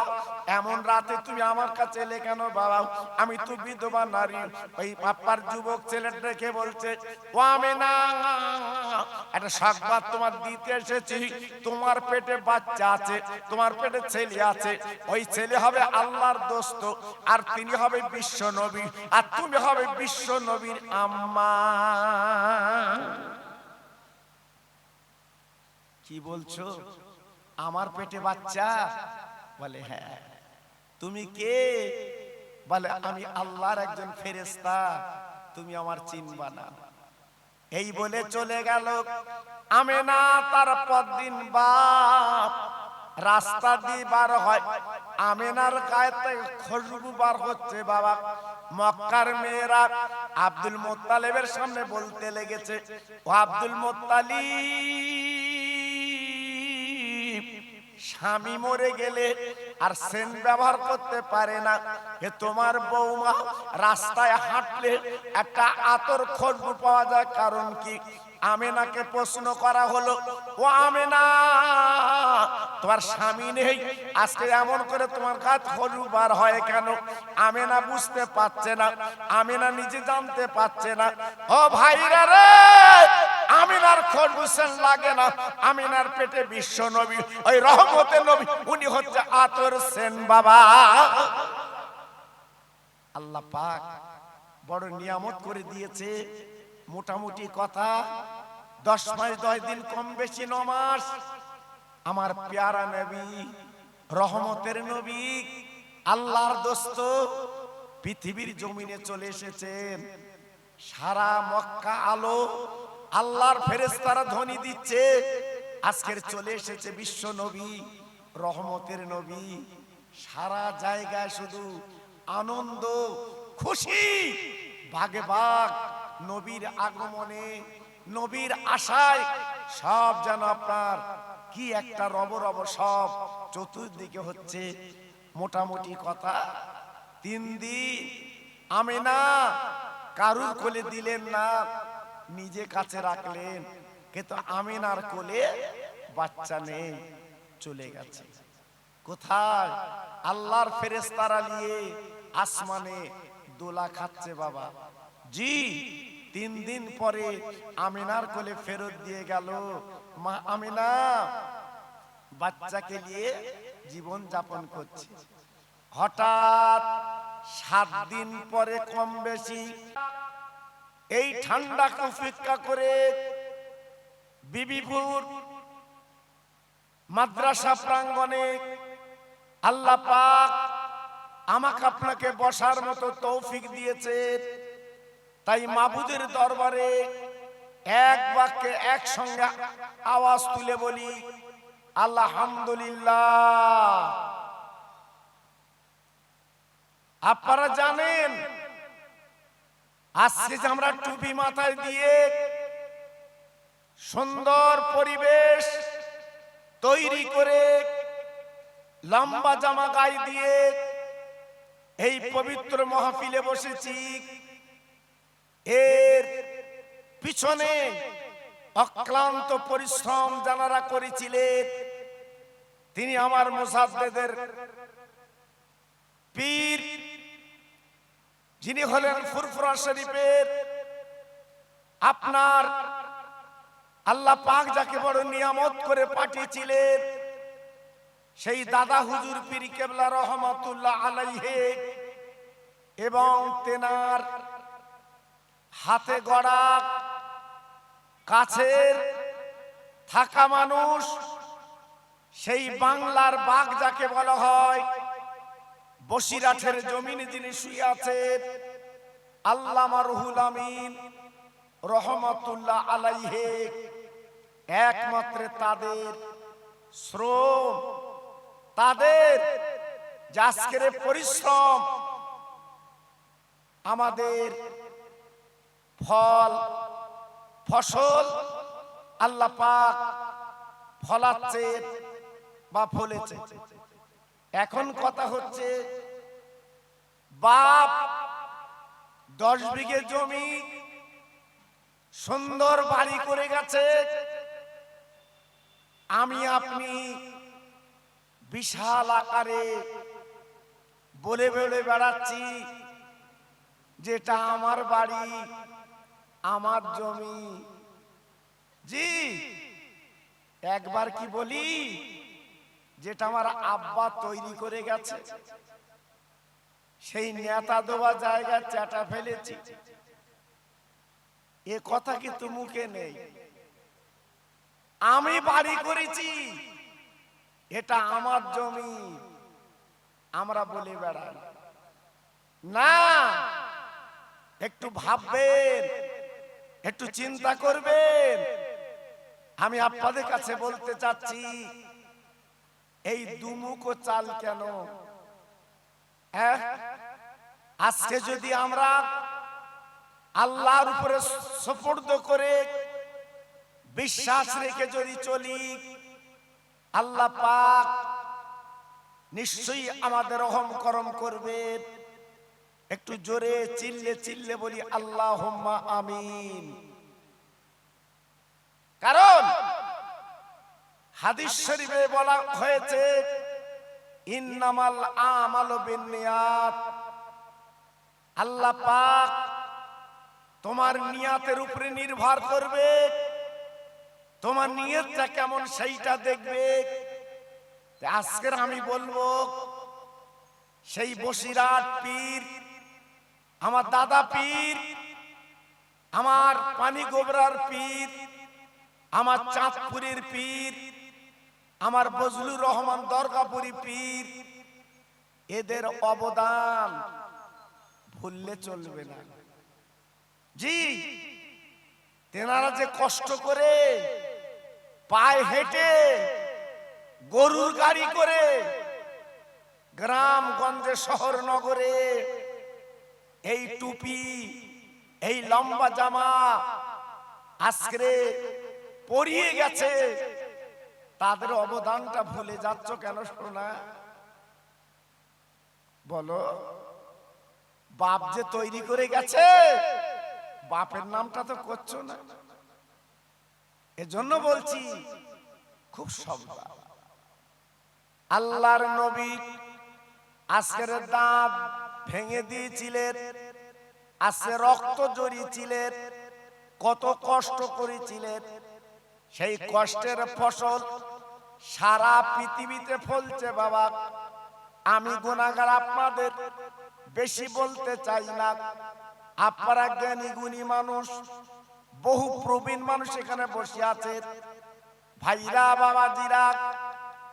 এমন রাতে তুমি আমার কাছে এলে কেন? বাবা আমি তো বিধবা নারী। ওই বাপ্পার যুবক ছেলেটাকে বলছে, ও আমিনা, একটা সংবাদ তোমার দিতে এসেছি। তোমার পেটে বাচ্চা আছে, তোমার পেটে ছেলে আছে। ওই ছেলে হবে আল্লাহর দোস্ত, আর তিনি হবে বিশ্ব নবী, আর তুমি হবে বিশ্ব নবীর আম্মা। কি বলছো? আমার পেটে বাচ্চা? বলে হ্যাঁ। তুমি কে? বলে আমি আল্লাহর একজন ফেরেশতা, তুমি আমার চিনবা না। এই বলে চলে গেল। আমিনা তার পরদিন বাপ রাস্তা দিয়ে বার হয়। আমিনার গায়ে থেকে খুশবু বার হচ্ছে বাবা। মক্কার মেয়েরা আব্দুল মুত্তালিবের সামনে বলতে লেগেছে, ও আব্দুল মুত্তালিব, স্বামী মরে গেলে আর সেন্ট ব্যবহার করতে পারে না, এ তোমার বৌমা রাস্তায় হাঁটলে একটা আতর খুশবু পাওয়া যায়, কারণ কি? আমিনাকে প্রশ্ন করা হলো, ও আমিনা, তোমার স্বামী নেই, আজকে এমন করে তোমার কাজ খুশবু বার হয় কেন? আমিনা বুঝতে পারছে না, আমিনা নিজে জানতে পারছে না। ও ভাইরা রে, আমিনার খুশবু সেন লাগে না, আমিনার পেটে বিশ্ব নবী, ওই রহমতের নবী, উনি হচ্ছে আতর সেন বাবা। আল্লাহ পাক বড় নিয়ামত করে দিয়েছে। মোটামুটি কথা 10 মাস 10 দিন, কম বেশি 9 মাস, আমার প্যারা নবী, রহমতের নবী, আল্লাহর দোস্ত পৃথিবীর জমিনে চলে এসেছেন। সারা মক্কা আলো, আল্লাহর ফেরেশতারা ধ্বনি দিচ্ছে, আজকের চলে এসেছে বিশ্ব নবী, রহমতের নবী। সারা জায়গায় শুধু আনন্দ, খুশি, ভাগে ভাগ, নবীর আগমনে, নবীর আশায় সব যেন আপনার কি একটা রব সব চতুর্দিকে হচ্ছে। মোটামুটি কথা 3 দিন আমিনা কারুর কোলে দিলেন না, নিজে কাছে রাখলেন, কিন্তু আমিনার কোলে বাচ্চা নেই, চলে গেছে। কোথায়? আল্লাহর ফেরেশতারা নিয়ে আসমানে দোলা খাচ্ছে বাবা। জি, 3 দিন পরে আমিনার কোলে ফেরত দিয়ে গেল। মা আমিনা বাচ্চাকে নিয়ে জীবন যাপন করছে। হঠাৎ 7 দিন পরে কম বেশি এই ঠান্ডাকে উপেক্ষা করে বিবিপুর মাদ্রাসা প্রাঙ্গণে আল্লাহ পাক আমাকে আপনাকে বসার মতো তৌফিক দিয়েছে। তাই মাবুদের দরবারে এক বাক্যে একসঙ্গে আওয়াজ তুলে বলি আলহামদুলিল্লাহ। আপনারা জানেন আজকে যে আমরা টুপি মাথায় দিয়ে সুন্দর পরিবেশ তৈরি করে লম্বা জামা গায়ে দিয়ে এই পবিত্র মাহফিলে বসেছি, এর পিছনে অক্লান্ত পরিশ্রম যারা করেছিলেন তিনি আমার মুসাদ্দেদের পীর, যিনি হলেন ফুরফুরা শরীফের আপনার আল্লাহ পাক যাকে বড় নিয়ামত করে পাঠিয়েছিলেন সেই দাদা হুজুর পীর কেবলা রহমাতুল্লাহ আলাইহি, এবং তেনার হাতে গড়া কাছের থাকা মানুষ, সেই বাংলার বাঘ যাকে বলা হয়, বসিরহাটের জমিনে যিনি শুয়ে আছেন আল্লামা রুহুল আমিন রহমাতুল্লাহ আলাইহি, একমাত্র তাদের শ্রম, তাদের আজকের পরিশ্রম আমাদের ফসল আল্লাহ পাক ফলাচ্ছে বা ফলেছে। এখন কথা হচ্ছে বাপ 10 বিঘে জমি সুন্দর বাড়ি করে গেছে, আমি আপনি বিশাল আকারে বলে বলে বেড়াচ্ছি যেটা আমার বাড়ি, আমার জমি। জি, একবার কি বলি যেটা আমার আব্বা তৈরি করে গেছে, সেই নেতা দেওয়া জায়গায় চাটা ফেলেছি, এ কথা কিন্তু মুখে নেই। আমি বাড়ি করেছি, এটা আমার জমি, আমরা বলে বেড়াই না। একটু ভাববেন, একটু চিন্তা করবেন। আমি আপনাদের কাছে বলতে চাচ্ছি, এই দুমুখো চাল কেন? আজকে যদি আমরা আল্লাহর উপরে সুপর্দ করে বিশ্বাস রেখে যদি চলি, আল্লাহ পাক নিশ্চয়ই আমাদের রহম করম করবেন। একটু জোরে চিল্লে চিল্লে বলি আল্লাহুম্মা আমিন। কারণ হাদিস শরীফে বলা হয়েছে ইন্নামাল আমালু বিন্নিয়াত, আল্লাহ পাক তোমার নিয়াতের উপরে নির্ভর করবে, তোমার নিয়তটা কেমন সেইটা দেখবে। আজকের আমি বলবো সেই বসিরহাট পীর, আমার দাদা পীর, আমার পানি গোবরার পীর, আমার চাঁদপুরের পীর, আমার বজলুর রহমান দরগাপুরি পীর, এদের অবদান ভুললে চলবে না। জি, তেনারা যে কষ্ট করে পায়ে হেঁটে গরুর গাড়ি করে গ্রাম গঞ্জে শহর নগরে এই টুপি, এই লম্বা জামা আজকে পরিয়ে গেছে, তাদের অবদানটা ভুলে যাচ্ছ কেন সোনা? বলো, বাপ যে তৈরি করে গেছে বাপের নামটা তো করছো না, এজন্য বলছি খুব সাবধান। আল্লাহর নবী আজকের দাঁত ভেঙে দিয়েছিলেন, আজকে রক্ত ঝরিয়েছিলেন, কত কষ্ট করেছিলেন। সেই কষ্টের ফসল সারা পৃথিবীতে ফলছে বাবা। আমি গুনাহগার, আপনাদের বেশি বলতে চাই না। আপনারা জ্ঞানী গুণী মানুষ, বহু প্রবীণ মানুষ এখানে বসে আছে। ভাইরা, বাবাজিরা,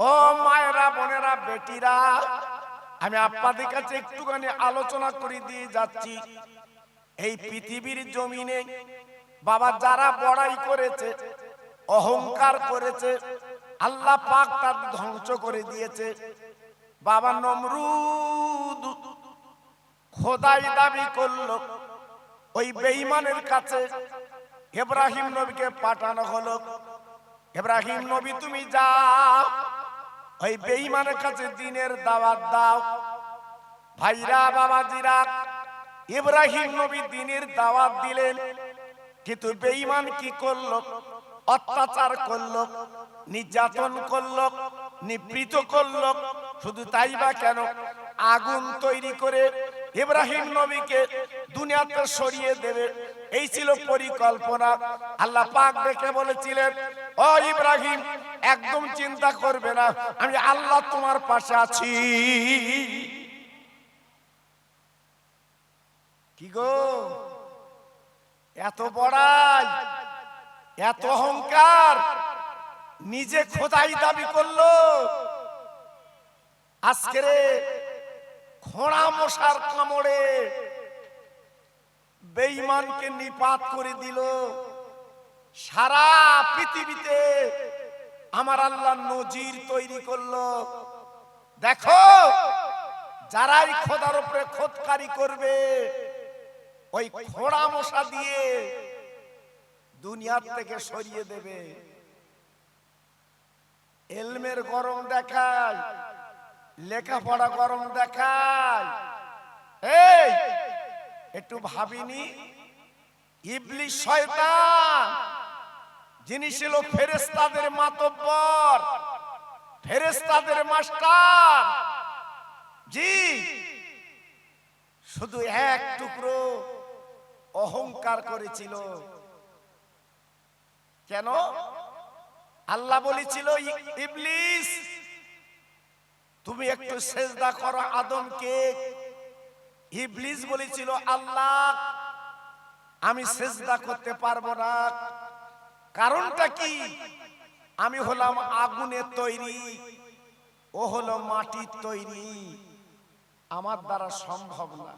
ও মায়েরা, বোনেরা, বেটিরা, আমি আপনাদের কাছে একটুখানি আলোচনা করে দিয়ে যাচ্ছি। এই পৃথিবীর জমিনে বাবা যারা বড়াই করেছে, অহংকার করেছে, আল্লাহ পাক তাদের ধ্বংস করে দিয়েছে। বাবা নমরুদ খোদাই দাবি করলো, ওই বেঈমানের কাছে ইব্রাহিম নবীকে পাঠানো হলো। ইব্রাহিম নবী তুমি যাও, ওই বেঈমানের কাছে দ্বীনের দাওয়াত দাও। ভাইরা, বাবাজিরা, ইব্রাহিম নবী দ্বীনের দাওয়াত দিলেন, কিন্তু বেঈমান কি করলো? অত্যাচার করলো, নির্যাতন করলো, নিপীড়িত করলো। শুধু তাই বা কেন, আগুন তৈরি করে ইব্রাহিম নবীকে দুনিয়াতে সরিয়ে দেবে, এই ছিল পরিকল্পনা। আল্লাহ পাক দেখে বলেছিলেন, ও ইব্রাহিম, একদম চিন্তা করবে না, আমি আল্লাহ তোমার পাশে আছি। কি গো, এত বড়াই, এত অহংকার, নিজে খোদাই দাবি করলো। আজকের খোঁড়া মশার কামড়ে বেঈমানকে নিপাত করে দিল। সারা পৃথিবীতে আমার আল্লাহ নজির তৈরি করলো। দেখো, যারাই খোদার উপরে খোদকারি করবে, ওই খোঁড়া মশা দিয়ে দুনিয়ার থেকে সরিয়ে দেবে। এলমের গরম দেখায়, লেখাপড়া গরম দেখায়। এই একটু ভাবিনি, ইবলিস শয়তান, যিনি ছিল ফেরেশতাদের মাতব্বর, ফেরেশতাদের মাস্টার, জি, শুধু এক টুকরো অহংকার করেছিল। কেন? আল্লাহ বলেছিল, ইবলিস তুমি একটু সেজদা করো আদমকে। ইবলিস বলেছিল, আল্লাহ আমি সেজদা করতে পারবো না। কারণটা কি? আমি হলাম আগুনের তৈরি, ও হলো মাটির তৈরি, আমার দ্বারা সম্ভব না।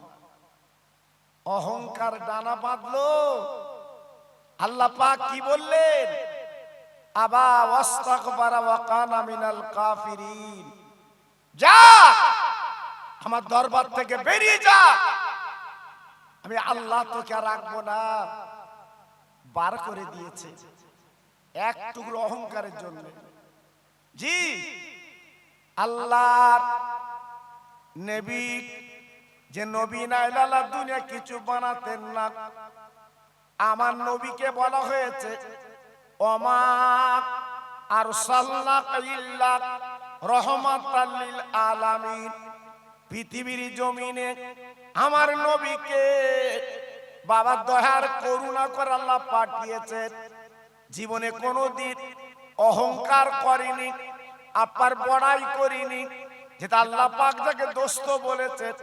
অহংকার ডানা বাঁধলো। আল্লাহ পাক কি বললেন? আবা ওয়াস্তাকবারা ওয়া কানা মিনাল কাফিরিন, যা আমার দরবার থেকে বেরিয়ে যা, আমি আল্লাহ তোকে রাখবো না। বার করে দিয়েছে এক টুকরো অহংকারের জন্য। জি, আল্লাহর নবী, যে নবী নাই লালা দুনিয়া কিছু বানাতেন না, আমার নবীকে বলা হয়েছে, ওমা আরসালনাকা ইল্লা রাহমাতাল লিল আলামিন। পৃথিবীর জমিনে আমার নবীকে বাবা দয়ার করুণা করে আল্লাহ পাঠিয়েছেন। জীবনে কোনোদিন অহংকার করেনি, আপার বড়াই করিনি। যেটা আল্লাহ পাক যাকে দোস্ত বলেছেন,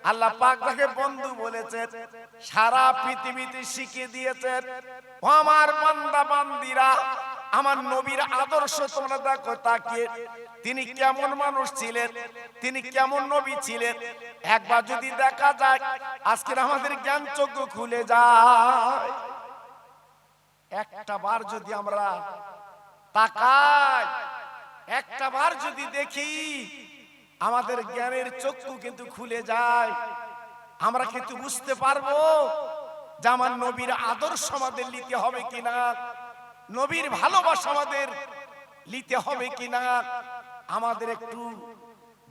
আল্লাহ পাক যাকে বন্ধু বলেছেন, সারা পৃথিবীতে শিখিয়ে দিয়েছেন। ও আমার বান্দা বান্দিরা, আমার নবীর আদর্শ তোমরা দেখো তাকিয়ে, তিনি কেমন মানুষ ছিলেন, তিনি কেমন নবী ছিলেন। একবার যদি দেখা যায়, আজকের আমাদের জ্ঞান চক্ষু খুলে যায়। একটা বার যদি আমরা তাকাই, একটা বার যদি দেখি, আমাদের জ্ঞানের চক্ষু কিন্তু খুলে যায়। আমরা কিন্তু বুঝতে পারবো যে আমার নবীর আদর্শ আমাদের নিতে হবে কিনা, নবীর ভালোবাসা আমাদের নিতে হবে কিনা, আমাদের একটু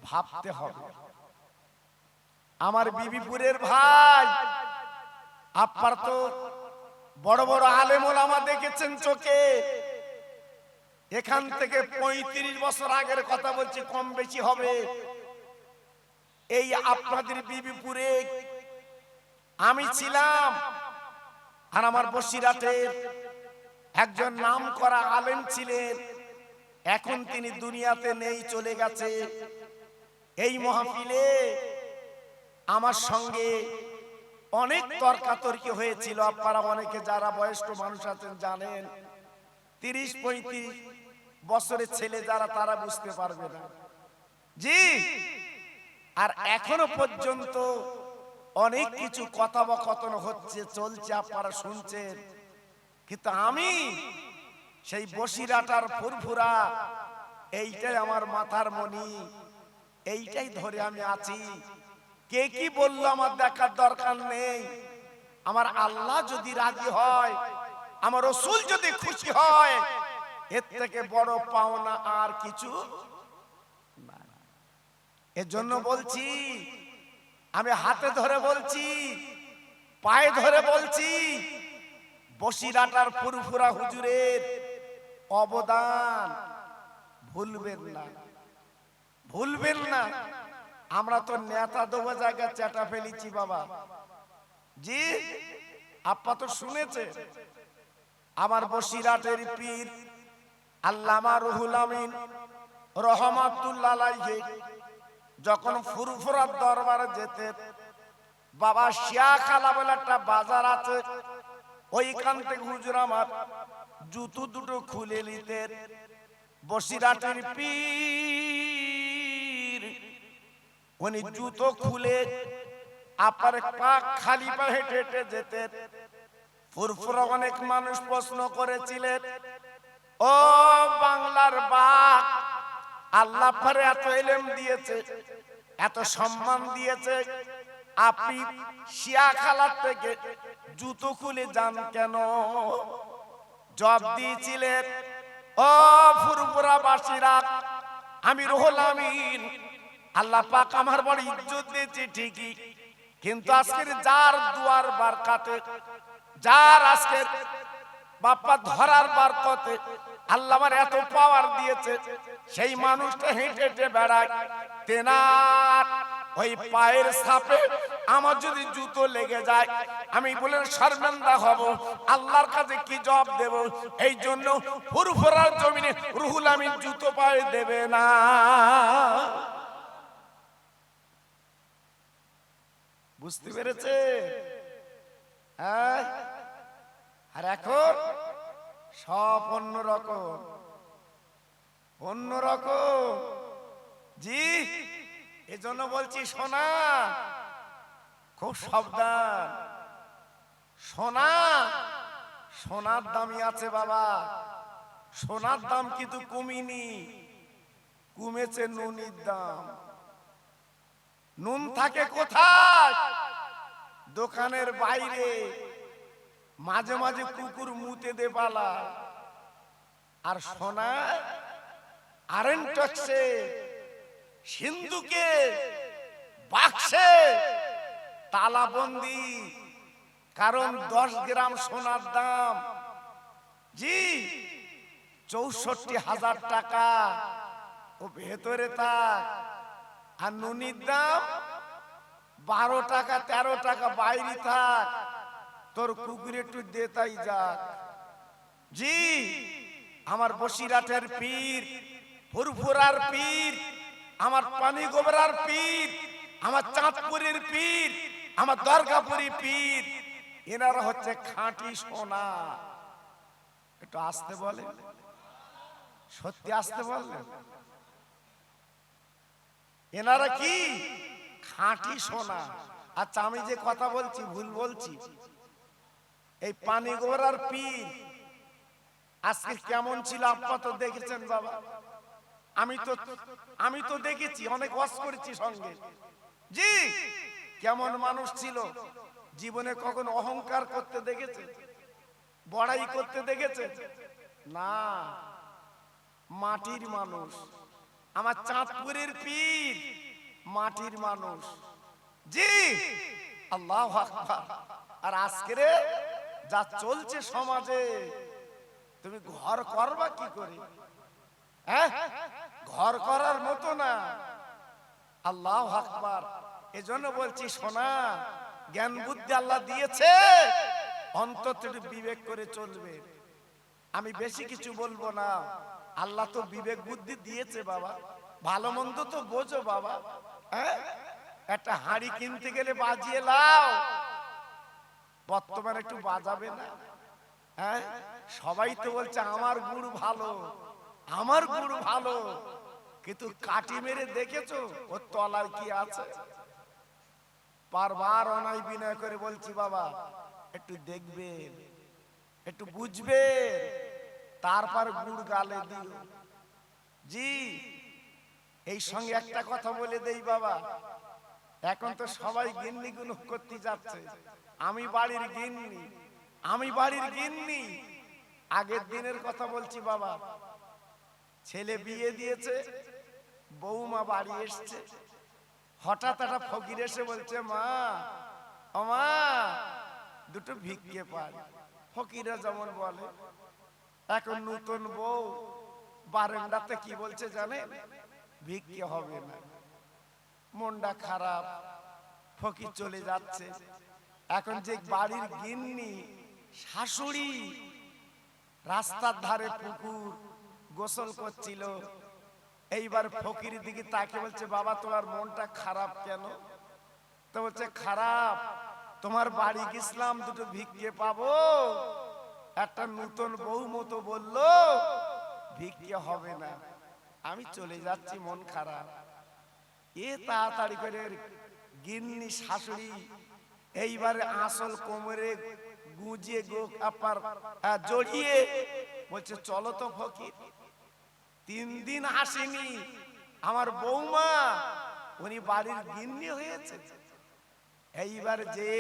ভাবতে হবে। আমার বিবিপুরের ভাই, আপনার তো বড় বড় আলেম ওলামা দেখেছেন চোখে। এখান থেকে 35 বছর আগের কথা বলছি, কম বেশি হবে। এই আপনাদের বিবিপুরে আমি ছিলাম, আর আমার বসিরহাটের একজন নামকরা আলেম ছিলেন, এখন তিনি দুনিয়াতে নেই, চলে গেছে। এই মাহফিলে আমার সঙ্গে অনেক তর্কাতর্কি হয়েছিল। আপনারা অনেকে যারা বয়স্ক মানুষ আছেন জানেন, 30-35 বছরের ছেলে যারা, তারা বুঝতে পারবে না। জি, আর এখনো পর্যন্ত অনেক কিছু কথোপকথন হচ্ছে, চলছে, আপনারা শুনছেন। কিন্তু আমি সেই বসিরহাটার ফুরফুরা, এইটাই আমার মাথার মণি, এইটাই ধরে আমি আছি। কে কি বললো আমার দেখার দরকার নেই। আমার আল্লাহ যদি রাজি হয়, আমার রাসূল যদি খুশি হয়, এর থেকে বড় পাওনা আর কিছু না। এজন্য বলছি, আমি হাতে ধরে বলছি, পায়ে ধরে বলছি, বসিরহাটার ফুরফুরা হুজুরের অবদান ভুলবেন না, ভুলবেন না। আমরা তো নেতা দেবো জায়গা চেটা ফেলেছি বাবা। জি, আপা তো শুনেছে আমার বসিরহাটের পীর আল্লামা রুহুল আমিন রহমাতুল্লাহ আলাইহি যখন ফুরফুরার দরবারে যেতেন, বাবা শিয়াখালা বলে একটা বাজার আছে, ওইখান থেকে হুজুর আমার জুতো দুটো খুলে নিতেন। বসিরহাটের পীর উনি জুতো খুলে আপনার পা খালি পা হেঁটে হেঁটে যেতেন। ফুরফুরা অনেক মানুষ প্রশ্ন করেছিলেন, ও বাংলার বাঘ, আল্লাহ পারে এত ইলম দিয়েছে, এত সম্মান দিয়েছে, আপনি শিয়াখালা থেকে জুতো খুলে যান কেন? জবাব দিয়েছিলেন, ও ফুরফুরা বাসীরা, আমি রুহুল আমিন, আল্লাহ পাক আমার বড় ইজ্জত দিয়েছে ঠিকই, কিন্তু আজকের যার দুয়ার বারকাতে, যার আজকের বাপ্পা ধরার বারকতে আল্লাহ আমার এত পাওয়ার দিয়েছে, সেই মানুষটা হেঁটে হেঁটে বেড়ায়, তেনার ওই পায়ের ছাপে আমার যদি জুতো লেগে যায়, আমি বলে শর্মিন্দা হব, আল্লাহর কাছে কি জবাব দেব? এই জন্য ফুরফুরার জমিনে রুহুল আমিন জুতো পায়ে দেবে না। বুঝতে পেরেছে? হ্যাঁ, আর এখন সব অন্যরকম, অন্যরকম। জি, এজন্য বলছি সোনা, খুব সাবধান। সোনা, সোনার দামই আছে বাবা, সোনার দাম কিন্তু কমেনি, কমেছে নুনের দাম। নুন থাকে কোথায়? দোকানের বাইরে, মাঝে মাঝে কুকুর মুতে দে পালা। আর সোনা আরেন্টক্সে, সিন্ধুকে, বাক্সে তালাবন্দি, কারণ 10 গ্রাম সোনার দাম জি 64,000 টাকা। ও ভেতরে থাক। আর নুনির দাম 12 টাকা 13 টাকা, বাইরে থাক, তোর কুকুর একটু দেতাই যাক। জি, আমার বসিরহাটের পীর, ফুরফুরার পীর, আমার পানিগোবরার পীর, আমার চাঁদপুরের পীর, আমার দরগাপুরি পীর, এনারা হচ্ছে খাঁটি সোনা। একটু আসতে বলে, সত্যি আসতে বললেন। এনারা কি খাঁটি সোনা। আচ্ছা, আমি যে কথা বলছি ভুল বলছি? এই পানিগোবরার পীর আজকে কেমন ছিল আপনারা তো দেখেছেন বাবা। আমি তো দেখেছি, অনেক ওয়াজ করেছি সঙ্গে। জি, কেমন মানুষ ছিল। জীবনে কখন অহংকার করতে দেখেছে? বড়াই করতে দেখেছে? না, মাটির মানুষ। আমার চাঁদপুরের পীর মাটির মানুষ। জি, আল্লাহু আকবার। আর আজকে যা চলছে সমাজে, তুমি ঘর করবা কি করে? হ্যাঁ, ঘর করার মতো না। আল্লাহু আকবার। এজন্য বলছি শোনা, জ্ঞান বুদ্ধি আল্লাহ দিয়েছে, অন্তত একটু বিবেক করে চলবে। আমি বেশি কিছু বলবো না। আল্লাহ তো বিবেক বুদ্ধি দিয়েছে বাবা, ভালো মন্দ তো বোঝো বাবা। হ্যাঁ, একটা হাঁড়ি কিনতে গেলে বাজিয়ে লাও, বর্তমানে একটু বাজাবে না? হ্যাঁ, সবাই তো বলছে আমার গুড় ভালো, আমার গুড় ভালো, কিন্তু কাটি মেরে দেখেছো ওর তলায় কি আছে? বারবার অনাই বিনয় করে বলছি বাবা একটু দেখবে, একটু বুঝবে, তারপর গুড় গালে দিও। জি, এই সঙ্গে একটা কথা বলে দেই বাবা, এখন তো সবাই গিন্নি গুলো করতে যাচ্ছে। আমি বাড়ির গিন্নি, আমি বাড়ির গিন্নি। আগের দিনের কথা বলছি বাবা, ছেলে বিয়ে দিয়েছে, বৌমা বাড়ি এসছে, হঠাৎ একটা ফকির এসে বলছে মা, ও মা, দুটো ভিক্ষে পাই। ফকিরা যেমন বলে। এখন নতুন বউ বারান্দাতে কি বলছে জানে? ভিক্ষে হবে না। মনটা খারাপ, ফকির চলে যাচ্ছে। এখন যে বাড়ির গিন্নি শাশুড়ি রাস্তার ধারে পুকুর গোসল করছিল, এইবার ফকির দিকে তাকে বলছে বাবা তোমার মনটা খারাপ কেন? তো বলছে খারাপ, তোমার বাড়ি গেছিলাম দুটো ভিক্ষে পাবো, একটা নতুন বউ মতো বললো ভিক্ষে হবে না, আমি চলে যাচ্ছি, মন খারাপ। এ তাড়াতাড়ি করে গিন্নি শাশুড়ি এইবারে আসল কোমরে গুঁজে জড়িয়ে বলছে চলো তো ফকির। 3 দিন আসেনি আমার বৌমা, উনি বাড়ির গিন্নি হয়েছে। এইবার যে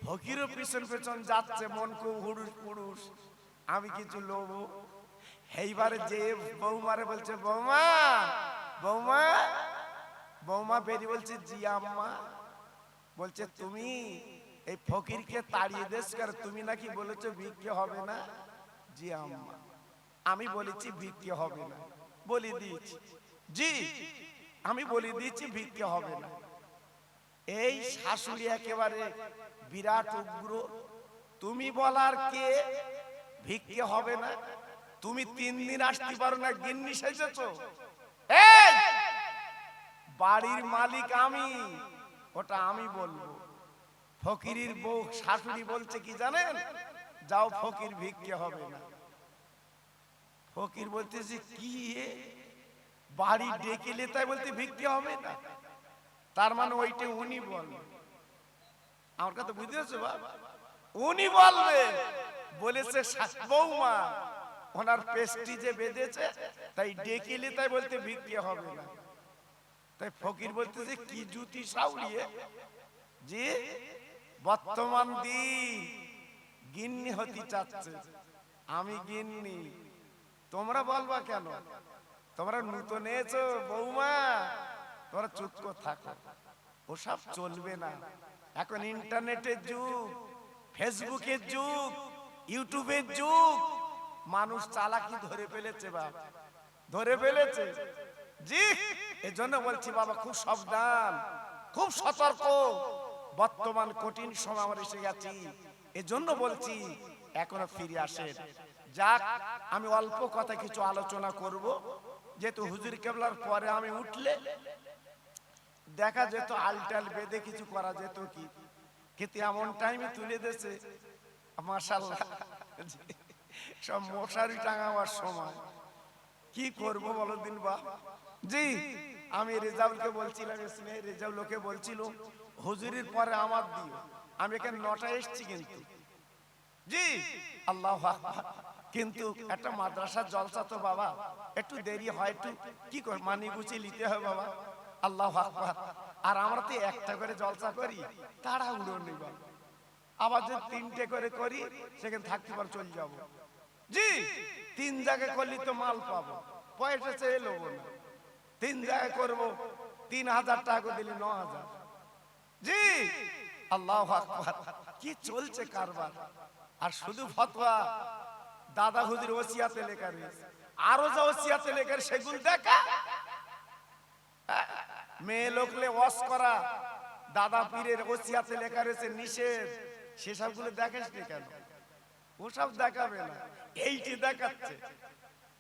ফকিরও পিছন পিছন যাচ্ছে, মন খুব হুড়ুস পুরুষ, আমি কিছু লোভ। এইবারে যে বৌমারে বলছে বৌমা, বৌমা, বৌমা বেরিয়ে বলছে জি আম্মা। বলছে তুমি এই ফকিরকে তাড়িয়ে দেশ কর, তুমি নাকি বলেছো ভিক্ষে হবে না? জি আম্মা, আমি বলেছি ভিক্ষে হবে না, বলি দিয়েছি। জি, আমি বলি দিয়েছি ভিক্ষে হবে না। এই শাশুড়ি একেবারে বিরাট উগ্র। তুমি বলার কে? ভিক্ষে হবে না? তুমি 3 দিন আসতে পারো না, গিন্নি সেজেছো? এই বাড়ির মালিক আমি, ওটা আমি বলবো। ফকিরের বউ শাশুড়ি বলছে কি জানেন? যাও ফকির ভিক্ষে হবে না। ফকির বলতেছে কি বাড়ি ডেকেলে তাই বলতে ভিক্ষে হবে না? তার মানে ওইটা উনি বলবে। আমার কথা বুঝতে পারছো বাবা? উনি বলবে, বলেছে বৌমা ওনার পেস্টিজে বেঁধেছে, তাই ডেকেলে তাই বলতে ভিক্ষে হবে না। তাই ফকির বলতেছে কি জুতি সাউরিয়ে, যে বর্তমান দিন গিন্নি হতে চাচ্ছে, আমি গিন্নি, তোমরা বলবা কেন? তোমরা নতুন এসো বৌমা, তোমরা চুপ করে থাকো, ওসব চলবে না। এখন ইন্টারনেটের যুগ, ফেসবুকের যুগ, ইউটিউবের যুগ, মানুষ চালাকি ধরে ফেলেছে বাবা, ধরে ফেলেছে। জি, এজন্য বলছি বাবা খুব সাবধান, খুব সতর্ক। বর্তমান কঠিন সময় আমরা এসে গেছি, এজন্য বলছি এখনো ফিরে আসেন। যাক, আমি অল্প কথা কিছু আলোচনা করব, যেহেতু হুজুর কেবলার পরে আমি উঠলে দেখা যেত আলটাল বেঁধে কিছু করা যেত কি, কিন্তু এমন টাইমে তুলে দিয়েছে মাশাআল্লাহ, সব মশারি টাঙাবার সময়। কি করব বলো দিন বা? জি, আমি রেজাউলকে বলছিলাম, রেজাউলকে বলছিল হুজুরের পরে আমার দিও। আমি এখানে 9টায় এসেছি কিন্তু। জি, আল্লাহু আকবার। কিন্তু একটা মাদ্রাসার জলসা তো বাবা একটু দেরি হয়, একটু কি কর মানি গুছিয়ে নিতে হয় বাবা। আল্লাহু আকবার। আর আমরা তো একটা করে জলসা করি, তাড়াহুড়ো নেই বাবা। আবার যদি 3টে করে করি সেখানে থাকতে পার চলে যাব। জি, 3 জায়গায় করলে তো মাল পাবো, পয়সা চেয়ে নেবো না। 3 জায়গায় করবো, 3000 টাকা দিলে 9000। জি, আল্লাহু আকবার। কি চলছে কারবার, আর শুধু ফতোয়া দাদা হুজুর ওসিয়াতে লেখা রয়েছে, আরো যা ওসিয়াতে লেখা সেগুলো দেখা। মেয়ে লোকলে ওয়াজ করা দাদা পীরের ওসিয়াতে লেখা রয়েছে নিষেধ, সেসবগুলো দেখাস নি কেন? ওসব দেখাবে না, এইটি দেখাচ্ছে।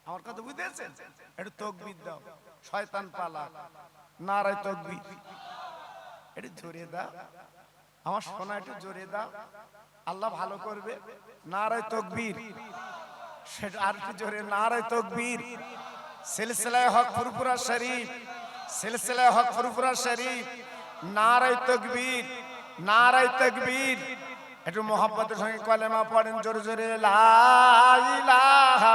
আমার কথা বুঝতেছেন? একটু তাকবীর দাও, শয়তান পালা, নারায়ে তাকবীর। একটু জোরে দাও আমার সোনা, একটু জোরে দাও, আল্লাহ ভালো করবে। নারায়ে তাকবীর, সেটা আর একটু জোরে, নারায়ে তাকবীর। সিলসিলায়ে হক ফুরফুরা শরীফ, সিলসিলায়ে হক ফুরফুরা শরীফ, নারায়ে তাকবীর, নারায়ে তাকবীর। একটু মোহাব্বতের সঙ্গে কলেমা পড়েন জোরে জোরে, লা ইলাহা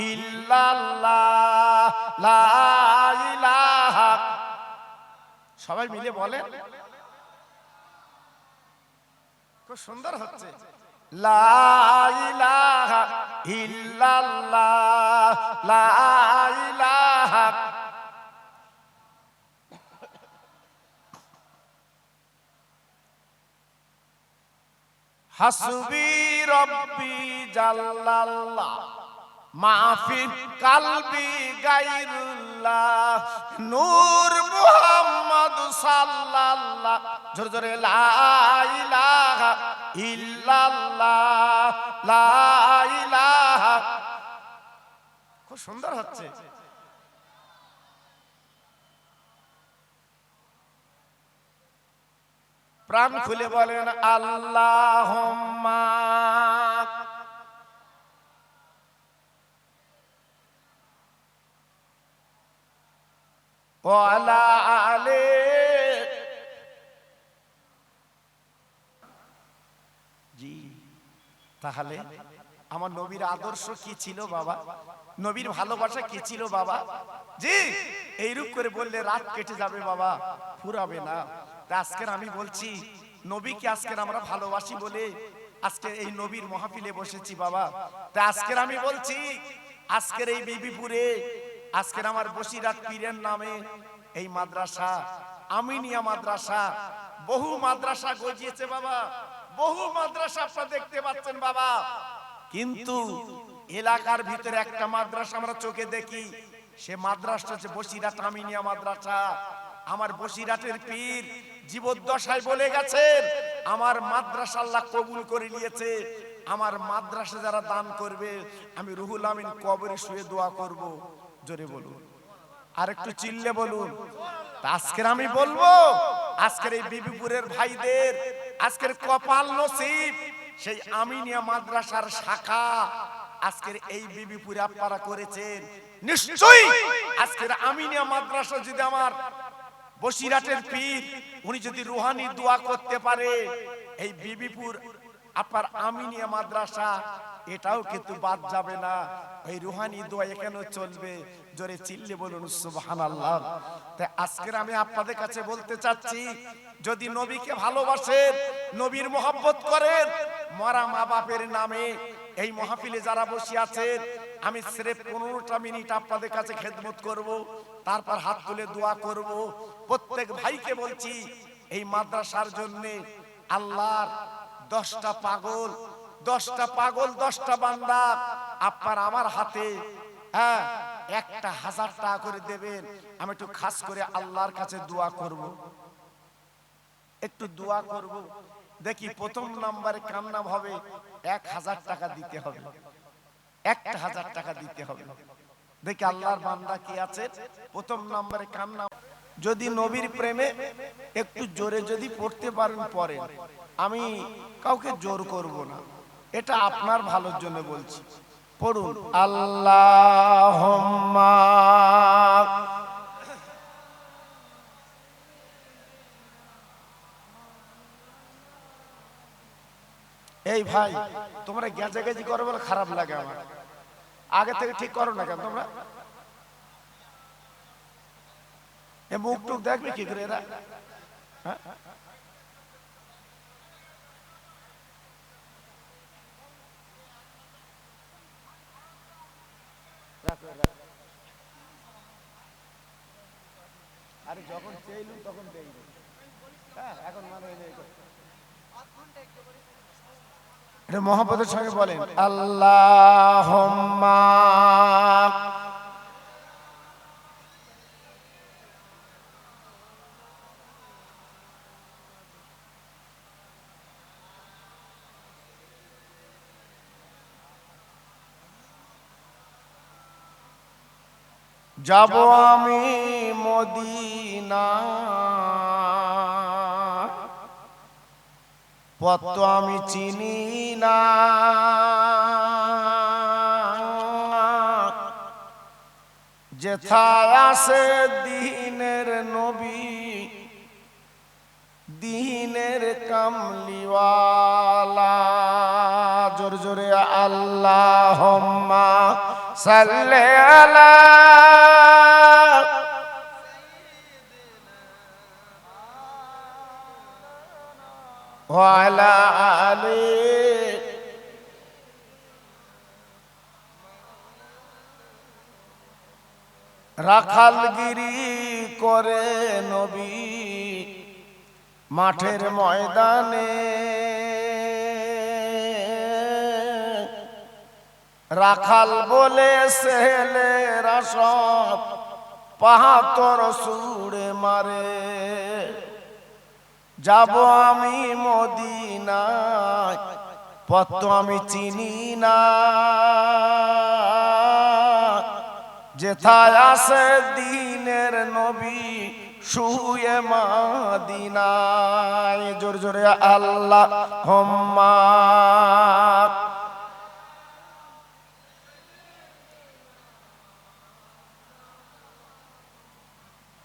ইল্লাল্লাহ, লা ইলাহা। সবাই মিলে বলেন, খুব সুন্দর হচ্ছে। লা ইলাহা ইল্লাল্লাহ, লা ইলাহা। হাসবি রব্বি জাল্লাল্লাহ, মাফি কালবি গায়রুল্লাহ, নূর মুহাম্মদ সাল্লাল্লাহ। জোরে জোরে, লা ইলাহা ইল্লাল্লাহ, লা ইলাহা। খুব সুন্দর হচ্ছে। প্রাণ খুলে বলেন আল্লাহুম্মা ওয়া আলা আলি। জি, তাহলে আমার নবীর আদর্শ কি ছিল বাবা? নবীর ভালোবাসা কি ছিল বাবা? জি, এইরূপ করে বললে রাত কেটে যাবে বাবা, ফুরাবে না। আজকের আমি বলছি, নবীকে আজকের আমরা ভালোবাসি বলে আজকে এই নবীর মাহফিলে বসেছি বাবা। তা আজকের আমি বলছি, আজকের এই বিবিপুরে, আজকের আমার বসিরহাট পীরের নামে এই মাদ্রাসা, আমিনিয়া মাদ্রাসা, বহু মাদ্রাসা গজিয়েছে বাবা, বহু মাদ্রাসা আপনারা দেখতে পাচ্ছেন বাবা। কিন্তু এলাকার ভিতরে একটা মাদ্রাসা আমরা চোখে দেখি, সে মাদ্রাসা হচ্ছে বসিরহাট আমিনিয়া মাদ্রাসা। আমার বসিরহাটের পীর জীবদ্দশায় বলে গেছেন, আমার মাদ্রাসা আল্লাহ কবুল করে নিয়েছে। আমার মাদ্রাসা যারা দান করবে, আমি রুহুল আমিন কবরে শুয়ে দোয়া করব। জোরে বলুন, আর একটু চিল্লে বলুন। আজকের আমি বলবো, আজকের এই বিবিপুরের ভাইদের আজকের কপাল নসিব, সেই আমিনিয়া মাদ্রাসার শাখা আজকের এই বিবিপুরে আপনারা করেছেন। নিশ্চয়ই আজকের আমিনিয়া মাদ্রাসা যদি আমার বসিরহাটের পীর উনি যদি রুহানি দোয়া করতে পারে, এই বিবিপুর আপনার আমিনিয়া মাদ্রাসা এটাও কিন্তু বাদ যাবে না, এই রুহানি দোয়া এখানেও চলবে। জোরে চিল্লে বলুন সুবহানাল্লাহ। তাই আজকের আমি আপনাদের কাছে বলতে চাচ্ছি, যদি নবীকে ভালোবাসেন, নবীর মহব্বত করেন, মরা মা বাপের নামে এই মাহফিলে যারা বসে আছেন, আমি সির্ফ 15টা মিনিট আপনাদের কাছে খেদমত করব, তারপর হাত তুলে দোয়া করব। প্রত্যেক ভাইকে বলছি, এই মাদ্রাসার জন্য আল্লাহর 10টা পাগল, 10টা বান্দা আপনার আমার হাতে 1000 টাকা করে দেবেন। আমি একটু খাস করে আল্লাহর কাছে দোয়া করব, একটু দোয়া করব। দেখি প্রথম নম্বরে কার নাম হবে, 1000 টাকা দিতে হবে, 1000 টাকা দিতে হবে। দেখি আল্লাহর বান্দা কি আছে, প্রথম নম্বরে কার নাম। যদি নবীর প্রেমে একটু জোরে যদি পড়তে পারেন পড়েন, আমি কাউকে জোর করব না, এটা আপনার ভালোর জন্য বলছি। পড়ুন, আল্লাহুম্মা। এই ভাই, তোমরা গেজাগেজি করো বলে খারাপ লাগে আমার, আগে থেকে ঠিক করো না কেন তোমরা? এ মুখ টুক দেখবে কি করে এরা? আরে যখন চাইলু তখন দেই, এখন মানে এটা মহব্বতের সঙ্গে বলেন আল্লাহুম্মা যাব আমি মদিনা পথ তো আমি চিনি না যেথায় আছে দ্বীনের নবী দ্বীনের কামলিওয়ালা জোরে জোরে আল্লাহুম্মা সাল্লি আলা ওয়া আলা আলি রাখালগিরি করে নবী মাঠের ময়দানে রাখাল বলে ছেলেরা সব পাহাতর সুরে মারে যাব আমি মদিনায় পথ তো আমি চিনি না যেথায় আছে দ্বীনের নবী শুয়ে মদিনায় জোরে জোরে আল্লাহুম্মা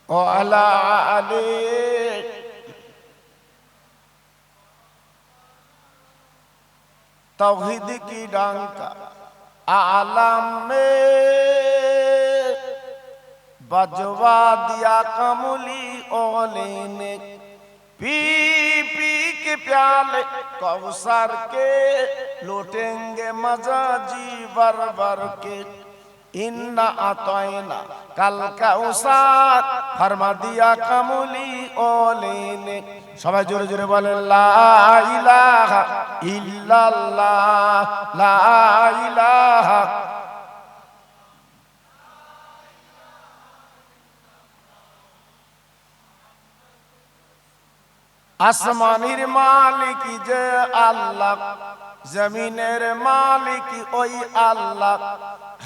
ওয়া আলা আলি तौहीद की डंका आलम में बजवा दिया कमली ओले ने पी पी के प्याले कौसर के लौटेंगे मजा जी भर भर के इन्ना आतोइना कल कौसर फरमा दिया कमली ओले ने সবাই জোরে জোরে বলেন লা ইলাহা ইল্লাল্লাহ লা ইলাহা আসমানের মালিক যে আল্লাহ জমিনের মালিক ওই আল্লাহ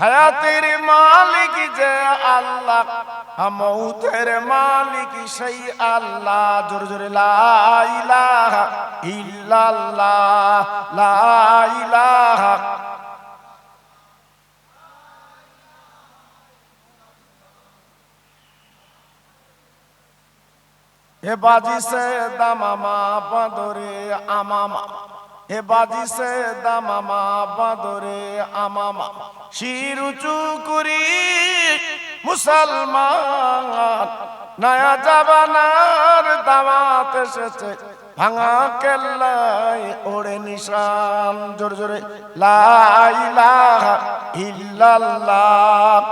হায়াতের মালিক যে আল্লাহ মৌতের মালিক সেই আল্লাহ জোরে জোরে লা ইলাহা ইল্লাল্লাহ লা ইলাহা হে বাজি সে দামামা বাঁদরে আমামা হে বাজি সে দামামা বাঁদরে আমামা শির উঁচু করি মুসলমান নয়া জাবানার দাওয়াত এসেছে ভাঙা কেল্লায় ওড়ে নিশান জোরে জোরে লা ইলাহা ইল্লাল্লাহ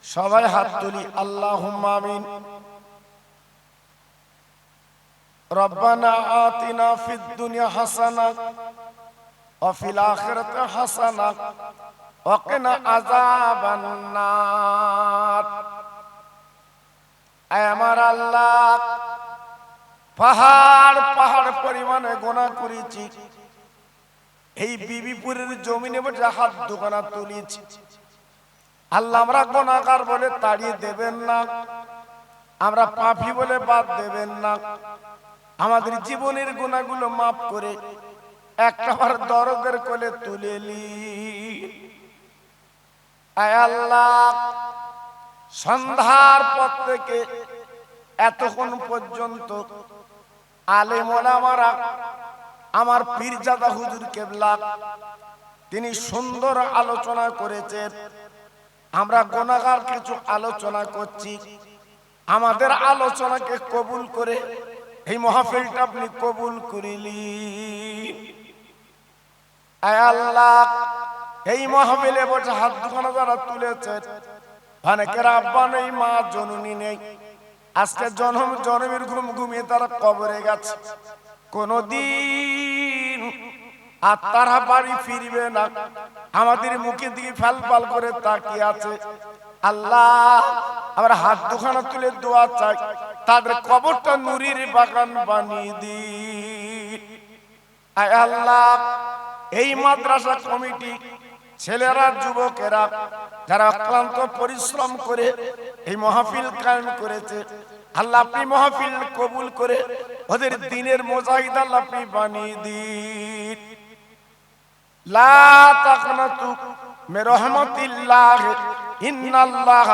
সবাই হাত তুলি আল্লাহুম্মা আমিন রব্বানা আতিনা ফিদ দুনিয়া হাসানা ওয়া ফিল আখিরাতি হাসানা ওয়া কিনা আযাবান নার আয় আমার আল্লাহ পাহাড় পাহাড় পরিমাণে গুনাহ করেছি এই বিবিপুরের জমিনে বসে হাত দুখানা তুলেছি আল্লাহ আমরা গুনাহগার বলে তাড়িয়ে দেবেন না আমরা পাপী বলে বাদ দেবেন না আমাদের জীবনের গুনাহগুলো maaf করে একটাবার দরদের কোলে তুলে নি আয় আল্লাহ সন্ধ্যার পর থেকে এতক্ষণ পর্যন্ত আলেম ওলামারা আমার পীরজাদা হুজুর কেবলা তিনি সুন্দর আলোচনা করেছেন আমরা গুনাহগার কিছু আলোচনা করছি আমাদের আলোচনাকে কবুল করে এই মাহফিলটা আপনি কবুল করিলেন আয় আল্লাহ এই মাহফিলে বসে হাত দুখানা যারা তুলেছেন অনেকের আব্বা নেই, মা জননী নেই, আজকে জন্ম জন্মের ঘুম ঘুমিয়ে তারা কবরে গেছে, কোনদিন আর তারা বাড়ি ফিরবে না। আমাদের মুখে দিকে ফাল ফাল করে তাকিয়ে আছে। আল্লাহ আবার হাত দুখানা তুলে দোয়া চাই, তাদের কবরটা নুরির বাগান বানিয়ে দিন। আয় আল্লাহ, এই মাদ্রাসা কমিটি ছেলেরা যুবকেরা যারা অক্লান্ত পরিশ্রম করে এই মাহফিল কায়েম করেছে, আল্লাহ আপনি মাহফিল কবুল করে ওদের দিনের মুজাহিদ আল্লাহ আপনি বানিয়ে দিন। লা তাকনাতু মির রাহমাতিল্লাহ, ইন্নাল্লাহ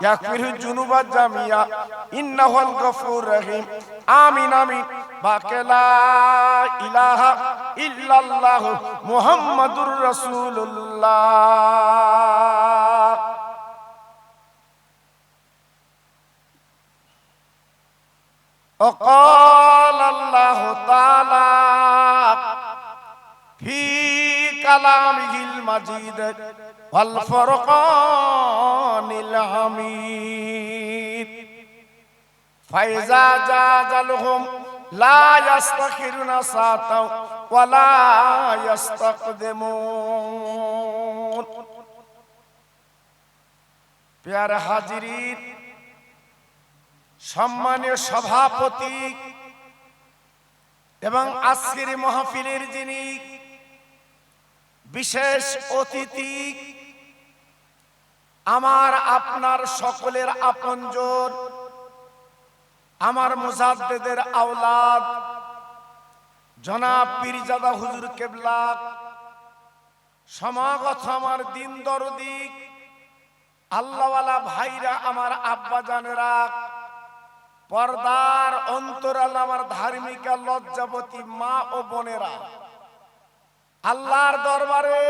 ইয়াগফিরু যুনুবা জামিয়া, ইন্নাহুল গফুর রহিম। আমিন আমিন। বাকে লা ইলাহা ইল্লাল্লাহ মুহাম্মাদুর রাসূলুল্লাহ। وقال الله تعالى في كلامه المجيد والفرقان الحميد فإذا جاء أجلهم لا يستأخرون ساعة ولا يستقدمون। প্যারে হাজিরিন, সম্মানীয় সভাপতি এবং আজকের মাহফিলের যিনি বিশেষ অতিথি, আমার আপনার সকলের আপনজন, আমার মুজাদ্দেদের আওলাদ জনাব পীরজাদা হুজুর কেবলা, সমাগত আমার দিন দরদি আল্লাহওয়ালা ভাইরা, আমার আব্বা জানেরা, পর্দার অন্তরাল আমার ধার্মিকা লজ্জাবতী মা ও বোনেরা, আল্লাহর দরবারে